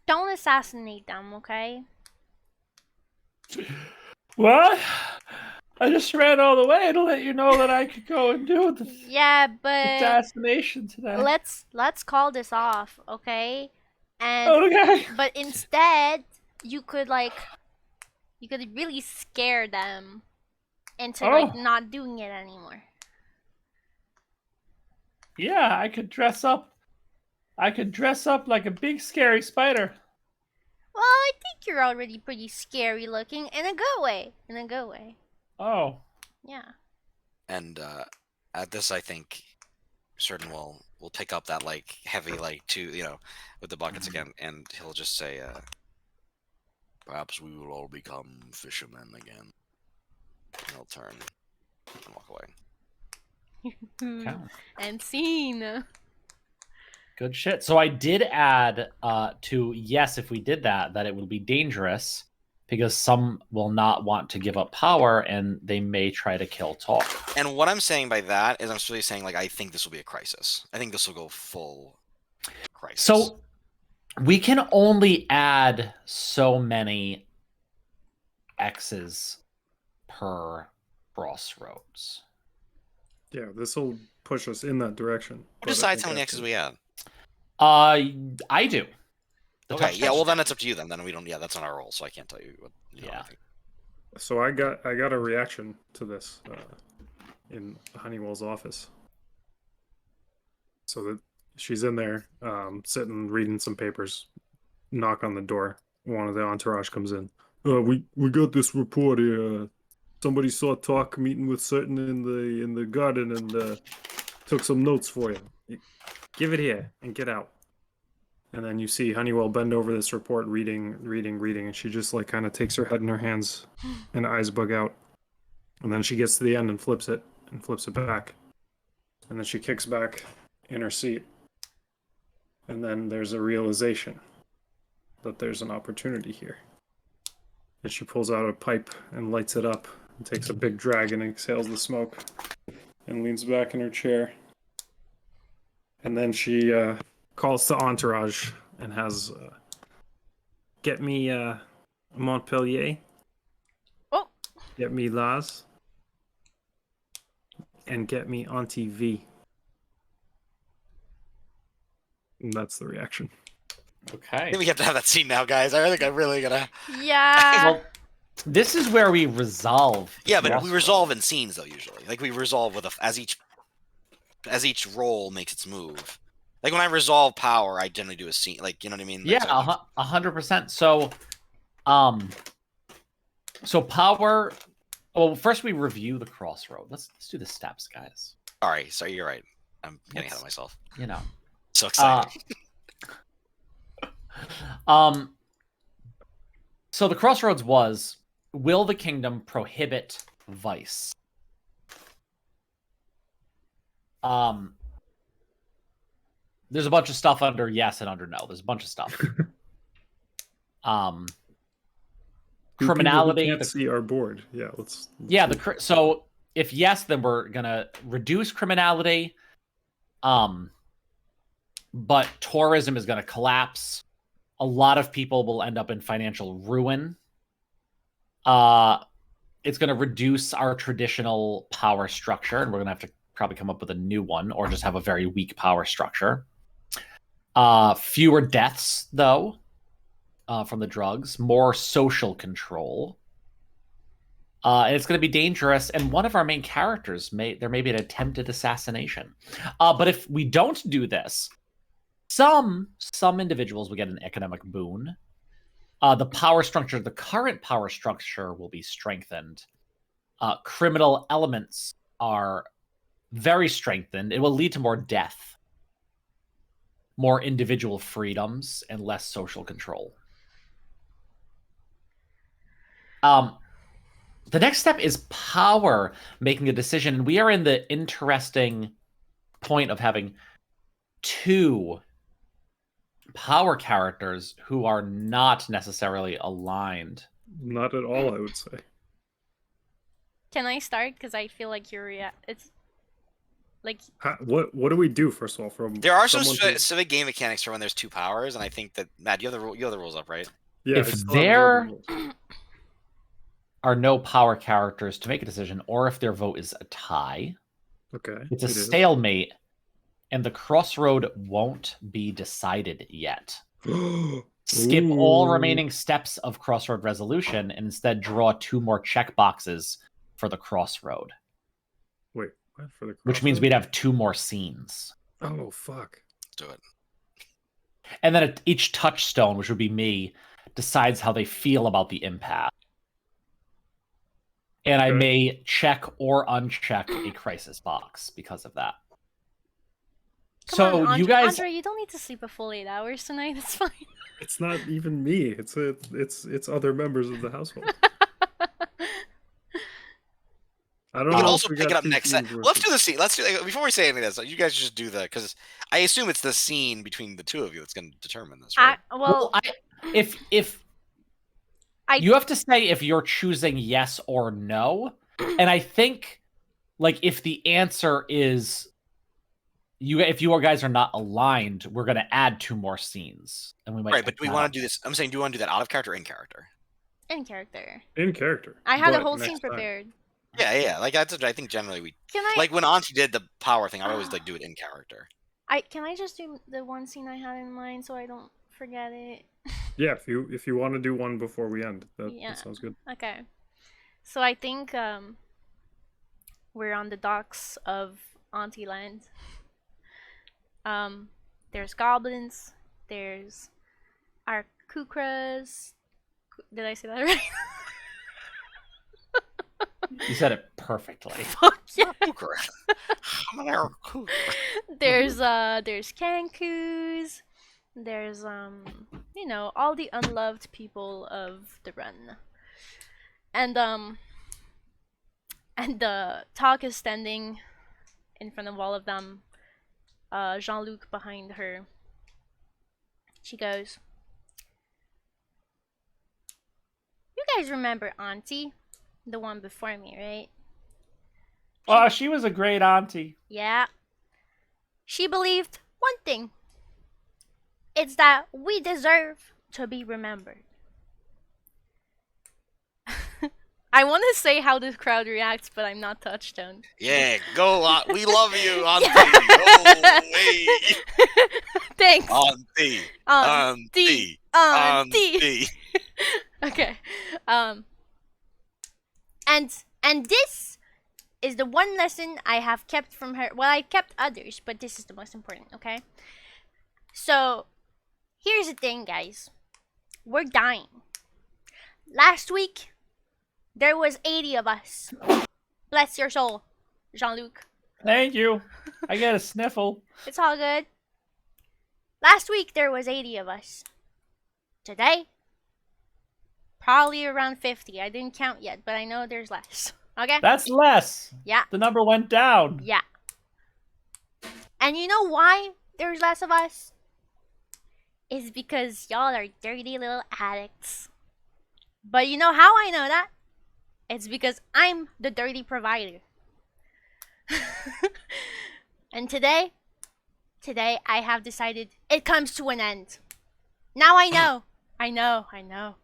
Don't assassinate them, okay? What? I just ran all the way to let you know that I could go and do the Yeah, but assassination today. let's call this off, okay? And Okay. but instead, you could really scare them into like not doing it anymore. Yeah, I could dress up. I could dress up like a big scary spider. Well, I think you're already pretty scary looking in a good way. In a good way. Oh. Yeah. And at this, I think Certain will pick up that like heavy with the buckets again, and he'll just say, Perhaps we will all become fishermen again. and he'll turn and walk away. Okay. And scene. Good shit. So I did add to yes, if we did that it would be dangerous because some will not want to give up power and they may try to kill Talk. And what I'm saying by that is I'm really saying like I think this will be a crisis. I think this will go full crisis. So we can only add so many X's per crossroads. Yeah, this will push us in that direction. who but I decides think how many after- X's we add? I do. The Okay, touch yeah, well test. then it's up to you then. Then we don't. Yeah, that's on our roll, so I can't tell you what. Yeah. I think. So I got a reaction to this in Honeywell's office. So that she's in there, sitting reading some papers. Knock on the door. One of the entourage comes in. We got this report here. Somebody saw Talk meeting with Certain in the garden and took some notes for you. Give it here and get out. And then you see Honeywell bend over this report, reading, and she just like kind of takes her head in her hands and eyes bug out. And then she gets to the end and flips it back. And then she kicks back in her seat. And then there's a realization that there's an opportunity here. And she pulls out a pipe and lights it up and takes a big drag and exhales the smoke and leans back in her chair. And then she calls to entourage and has get me Montpellier. Oh. Get me Laz. And get me Auntie V. And that's the reaction. I Okay. think we have to have that scene now, guys. I think I'm really gonna. Yeah. Well, this is where we resolve. Yeah, but we crossroads. resolve in scenes though. Usually, like we resolve with as each role makes its move. Like when I resolve power, I generally do a scene. Like you know what I mean? Yeah, That's 100%. So power. Well, first we review the crossroad. Let's do the steps, guys. Sorry, you're right. I'm getting ahead of myself. You know. So excited. So the crossroads was: will the kingdom prohibit vice? There's a bunch of stuff under yes and under no. There's a bunch of stuff. Criminality. People who can't see our board. Yeah, let's Yeah, so if yes, then we're gonna reduce criminality. But tourism is gonna collapse. A lot of people will end up in financial ruin. It's gonna reduce our traditional power structure, and we're gonna have to probably come up with a new one, or just have a very weak power structure. Fewer deaths, though, from the drugs. More social control. And it's going to be dangerous. And one of our main characters there may be an attempted assassination. But if we don't do this, some individuals will get an economic boon. The current power structure will be strengthened. Criminal elements are very strengthened. It will lead to more death, more individual freedoms, and less social control. The next step is power making a decision. And we are in the interesting point of having 2 power characters who are not necessarily aligned. Not at all, I would say. Can I start? Because I feel like it's like What do we do first of all? From There are some someone specific game mechanics for when there's 2 powers, and I think that Matt, you have the rules up, right? Yeah, If I still there- haven't heard the rules. Are no power characters to make a decision, or if their vote is a tie, Okay, it's a it is. stalemate, and the crossroad won't be decided yet. Skip all Ooh. remaining steps of crossroad resolution and instead draw 2 more checkboxes for the crossroad, Wait, what for the which means crossroad? we'd have 2 more scenes. Oh fuck! Do it. And then each touchstone, which would be me, decides how they feel about the impasse. And I Okay. may check or uncheck a crisis box because of that. Come So on, Andre, you guys, Andre, you don't need to sleep a full 8 hours tonight. It's fine. It's not even me. It's other members of the household. I don't We know. can if also we pick got it up 2 next. scenes Let's worth do the scene. Let's do before we say any of this. You guys just do the because I assume it's the scene between the 2 of you that's going to determine this, right? if you have to say if you're choosing yes or no, and I think like if the answer is if you guys are not aligned, we're going to add 2 more scenes, and we might. Right, but do we want to do this? I'm saying, do you want to do that out of character or in character? In character. in character. I had a but whole next scene time. prepared. Yeah. Like that's what I think generally we Can I? like when Auntie did the power thing. I always like do it in character. Can I just do the one scene I had in mind so I don't forget it? Yeah, if you want to do one before we end, Yeah. that sounds good. Okay. So I think we're on the docks of Auntie Land. There's goblins. There's our kukras. Did I say that right? You said it perfectly. Fuck yeah. Cougar. There's Kankus. There's all the unloved people of the run. And the talk is standing in front of all of them. Jean-Luc behind her. She goes, "You guys remember Auntie? The one before me, right? Oh, she was a great auntie. Yeah. She believed one thing. It's that we deserve to be remembered." I want to say how the crowd reacts, but I'm not touchstone. Yeah, go on. We love you, Auntie. Yeah. Go away. Thanks. Auntie. Auntie. Auntie. Okay. And this is the one lesson I have kept from her. Well, I kept others, but this is the most important, okay? So, here's the thing, guys. We're dying. Last week, there was 80 of us. Bless your soul, Jean-Luc. Thank you. I get a sniffle. It's all good. Last week, there was 80 of us. Today, probably around 50. I didn't count yet, but I know there's less. Okay? That's less. Yeah. The number went down. Yeah. And you know why there's less of us? It's because y'all are dirty little addicts. But you know how I know that? It's because I'm the dirty provider. And today I have decided it comes to an end. Now I know. I know.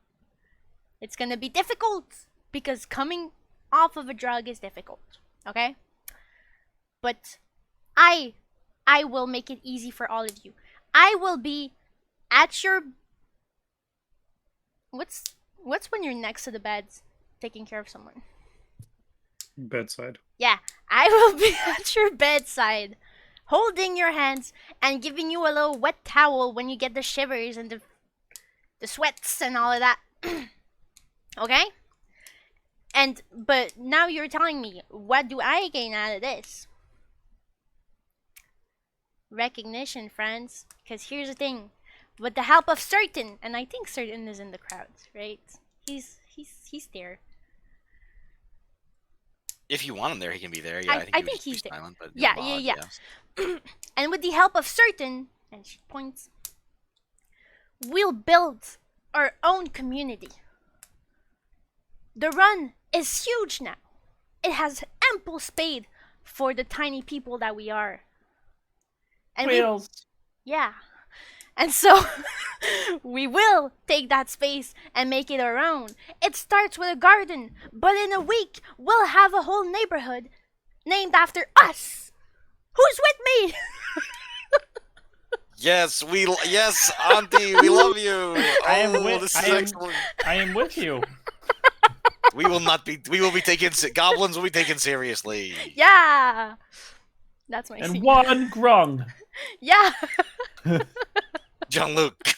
It's gonna be difficult because coming off of a drug is difficult. Okay? But I will make it easy for all of you. I will be at your... What's when you're next to the bed taking care of someone? Bedside. Yeah, I will be at your bedside, holding your hands and giving you a little wet towel when you get the shivers and the sweats and all of that. Okay? But now you're telling me, what do I gain out of this? Recognition, friends. Because here's the thing. With the help of Certain, and I think Certain is in the crowd, right? He's there. If you want him there, he can be there. Yeah, I I think he's there. silent, but Yeah, mod, yeah. And with the help of Certain, and she points, we'll build our own community. The run is huge now. It has ample space for the tiny people that we are. And Wheels. yeah. And so we will take that space and make it our own. It starts with a garden, but in a week we'll have a whole neighborhood named after us. Who's with me? Yes, yes, Auntie, we love you. This is excellent. I am with you. We will be taken. Goblins will be taken seriously. Yeah. That's my And scene. one grung. Yeah. Jean-Luc.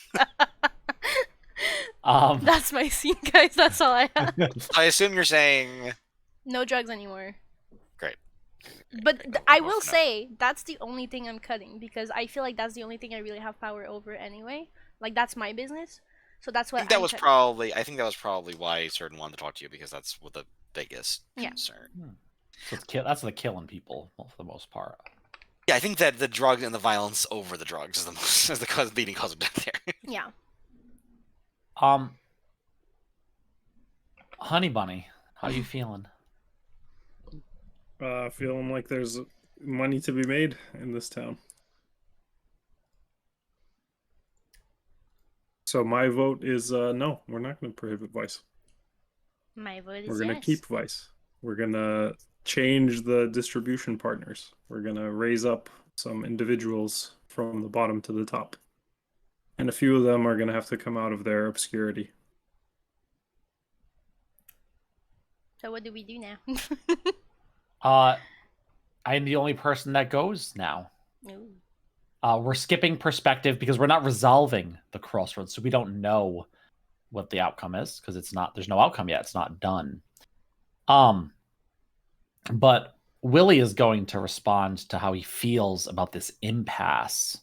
That's my scene, guys. That's all I have. I assume you're saying No drugs anymore. Great. But I will say that's the only thing I'm cutting because I feel like that's the only thing I really have power over anyway. Like that's my business, so that's what. I think that was probably why Certain wanted to talk to you because that's what the biggest concern. So that's the killing people for the most part. Yeah, I think that the drugs and the violence over the drugs is the leading cause of death there. Yeah. Honey Bunny, how you feeling? Feeling like there's money to be made in this town. So my vote is no, we're not going to prohibit vice. My vote is We're going to yes. keep vice. We're going to change the distribution partners. We're going to raise up some individuals from the bottom to the top. And a few of them are going to have to come out of their obscurity. So what do we do now? I'm the only person that goes now. Ooh. We're skipping perspective because we're not resolving the crossroads, so we don't know what the outcome is because there's no outcome yet. It's not done. But Willie is going to respond to how he feels about this impasse.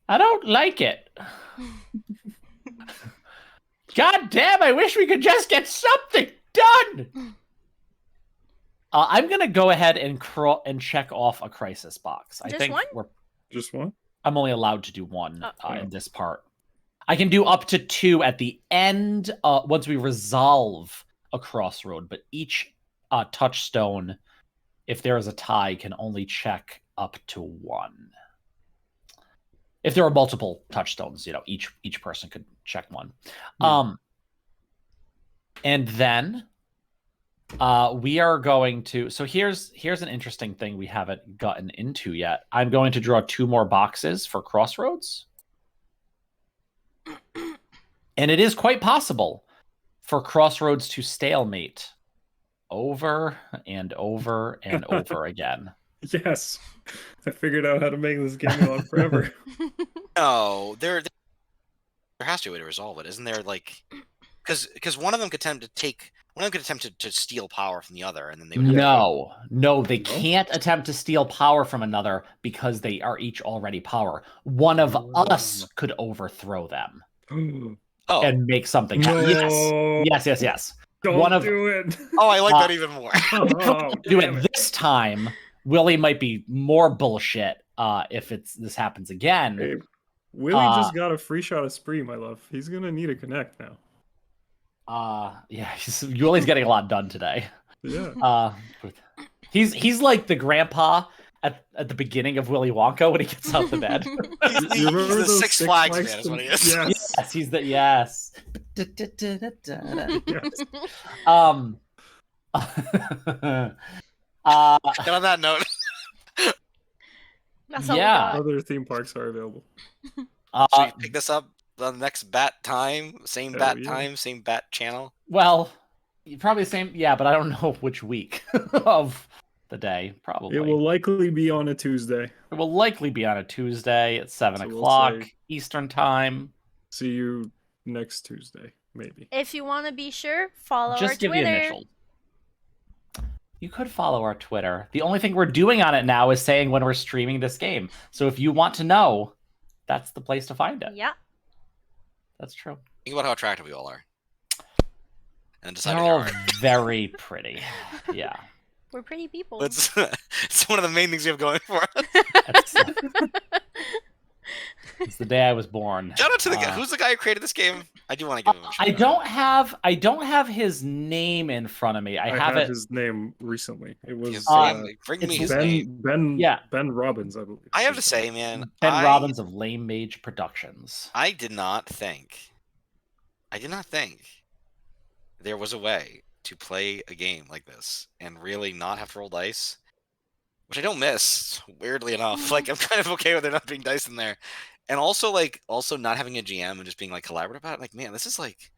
I don't like it. God damn, I wish we could just get something done. I'm going to go ahead and check off a crisis box. I Just think one? Just one? I'm only allowed to do one in this part. I can do up to 2 at the end once we resolve a crossroad, but each touchstone, if there is a tie, can only check up to 1. If there are multiple touchstones, each person could check 1. And then we are going to. So here's an interesting thing we haven't gotten into yet. I'm going to draw 2 more boxes for crossroads. And it is quite possible for crossroads to stalemate over and over and over again. Yes. I figured out how to make this game go on forever. No, there has to be a way to resolve it, isn't there? Like, because one of them could attempt to steal power from the other, and then they would. No, they can't attempt to steal power from another because they are each already power. One of us could overthrow them and make something happen. No. Yes. Don't do it. Oh, I like that even more. Do it this time. Willie might be more bullshit if this happens again. Hey, Willie just got a free shot of Spree, my love. He's gonna need a connect now. Yeah, Willie's getting a lot done today. Yeah. He's like the grandpa at the beginning of Willy Wonka when he gets out of bed. You remember the those Six Flags man is what he is. Yes. Yes, he's the yes. And on that note, That's all Yeah. we got. Other theme parks are available. should we pick this up the next bat time? Same Oh, bat yeah. time, same bat channel. Well, Probably the same. Yeah, but I don't know which week of the day. Probably. It will likely be on a Tuesday. It will likely be on a Tuesday at 7 So we'll o'clock say- Eastern time. See you next Tuesday, maybe. If you want to be sure, follow our Just give the Twitter. initials. You could follow our Twitter. The only thing we're doing on it now is saying when we're streaming this game. So if you want to know, that's the place to find it. Yeah. That's true. Think about how attractive we all are. And decide They're if all you're hard. very pretty. Yeah. We're pretty people. It's one of the main things we have going for us. That's, it's the day I was born. Shout out to the guy. Who's the guy who created this game? I do want to give him a shout I don't have his name in front of me. I have had it. his name recently. It was Bring it's me his name. Ben Robbins, I believe. I have to say, man, Ben Robbins of Lame Mage Productions. I did not think there was a way to play a game like this and really not have to roll dice, which I don't miss, weirdly enough. Like, I'm kind of okay with there not being dice in there. And also, like, not having a GM and just being, like, collaborative about it. Like, man, this is, like,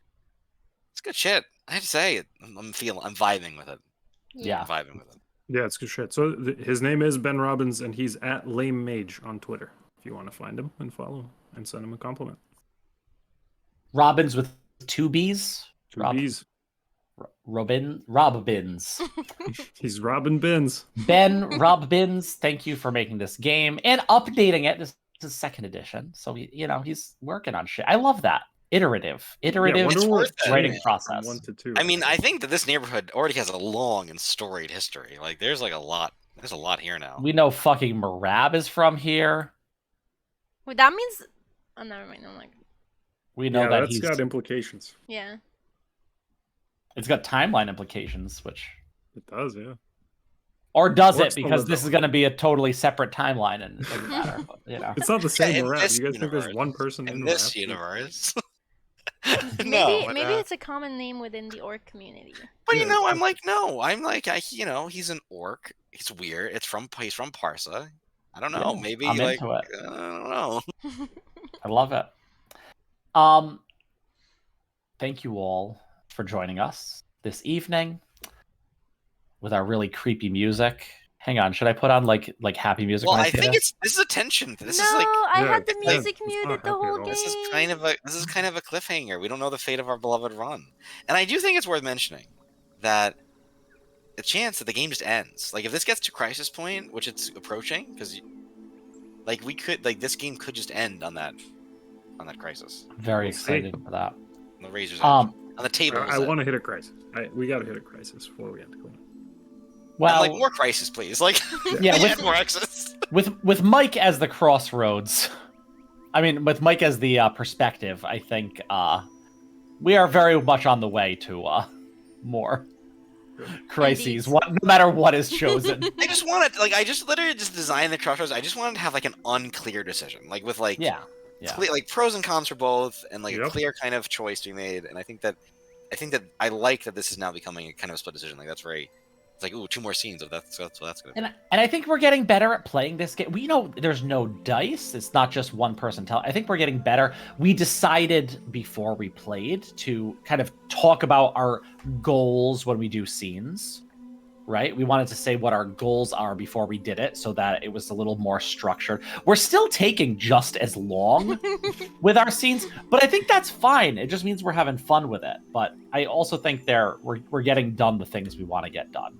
it's good shit. I have to say, I'm vibing with it. Yeah. I'm vibing with it. Yeah, it's good shit. So his name is Ben Robbins, and he's at Lame Mage on Twitter. If you want to find him and follow him and send him a compliment. Robbins with 2 B's. Two B's. Robbins. He's Robin Bins. Ben Robbins, thank you for making this game and updating it. This is 2nd edition, so he's working on shit. I love that iterative It's worth it, writing man. process. 1 to 2. I mean, I think that this neighborhood already has a long and storied history. Like, there's like a lot. There's a lot here now. We know fucking Marab is from here. Wait, that means. Oh, never mind. I'm like, We know that that's he's. got implications. yeah. It's got timeline implications, which. It does, yeah. Or does Works it? for Because the this is going to be a totally separate timeline, and it doesn't matter. But, It's not the same in Marab. this You guys think there's universe- one person in in this Marab? universe. Maybe but, maybe it's a common name within the orc community. But Yeah, I'm like, no. I'm like, he's an orc. He's weird. He's from Parsa. I don't know. Yeah, Maybe I'm like into it. I don't know. I love it. Thank you all for joining us this evening with our really creepy music. Hang on, should I put on like happy music? Well, when I say think this? this is a tension. This no, is like I Yeah, had the it's music not muted happy the whole at all. game. this is kind of a cliffhanger. We don't know the fate of our beloved run, and I do think it's worth mentioning that the chance that the game just ends. Like, if this gets to crisis point, which it's approaching, because like this game could just end on that crisis. Very We'll see. excited for that. On the razor's edge. Um, On the table. I want to hit a crisis. We got to hit a crisis before we end. Cool. Well, like more crisis, please. Like yeah, with more access. with Mike as the crossroads. I mean, with Mike as the perspective, I think we are very much on the way to more crises. Indeed. No matter what is chosen. I just wanted, like, I just literally just designed the crossroads. I just wanted to have like an unclear decision, like with like yeah. like pros and cons for both, and like a Yep. clear kind of choice to be made. And I think that I like that this is now becoming a kind of a split decision. Like that's very. It's like, ooh, 2 more scenes of that's what that's gonna be. And I think we're getting better at playing this game. We know there's no dice. It's not just one person tell. I think we're getting better. We decided before we played to kind of talk about our goals when we do scenes, right? We wanted to say what our goals are before we did it so that it was a little more structured. We're still taking just as long with our scenes, but I think that's fine. It just means we're having fun with it. But I also think we're getting done the things we want to get done.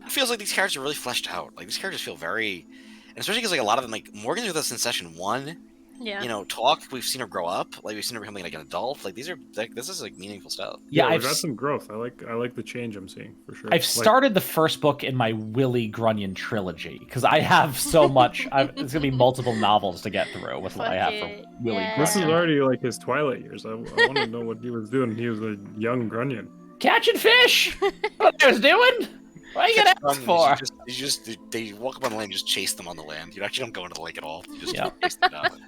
It feels like these characters are really fleshed out. Like these characters feel very, and especially because like a lot of them, like Morgan's with us in session 1. Yeah. You know, talk. We've seen her grow up. Like we've seen her becoming like an adult. Like these are like this is like meaningful stuff. Yeah, we've got some growth. I like the change I'm seeing for sure. I've started the first book in my Willie Grunion trilogy because I have so much. It's gonna be multiple novels to get through with what I have for Willie. Yeah. This is Grunion. already like his twilight years. I want to know what he was doing. He was a young Grunion. Catching fish. What I was doing? What are you gonna ask for? They walk up on the lane, just chase them on the land. You actually don't go into the lake at all. You just Yeah. chase them down.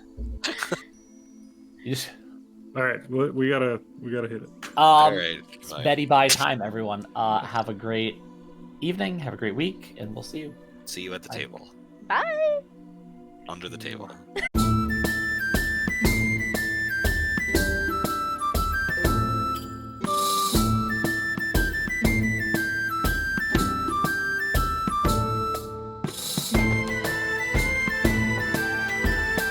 You just, All right, we gotta hit it. All right. It's Bye. Betty bye time, everyone. Have a great evening. Have a great week, and we'll see you. See you at the table. Bye. Under the table.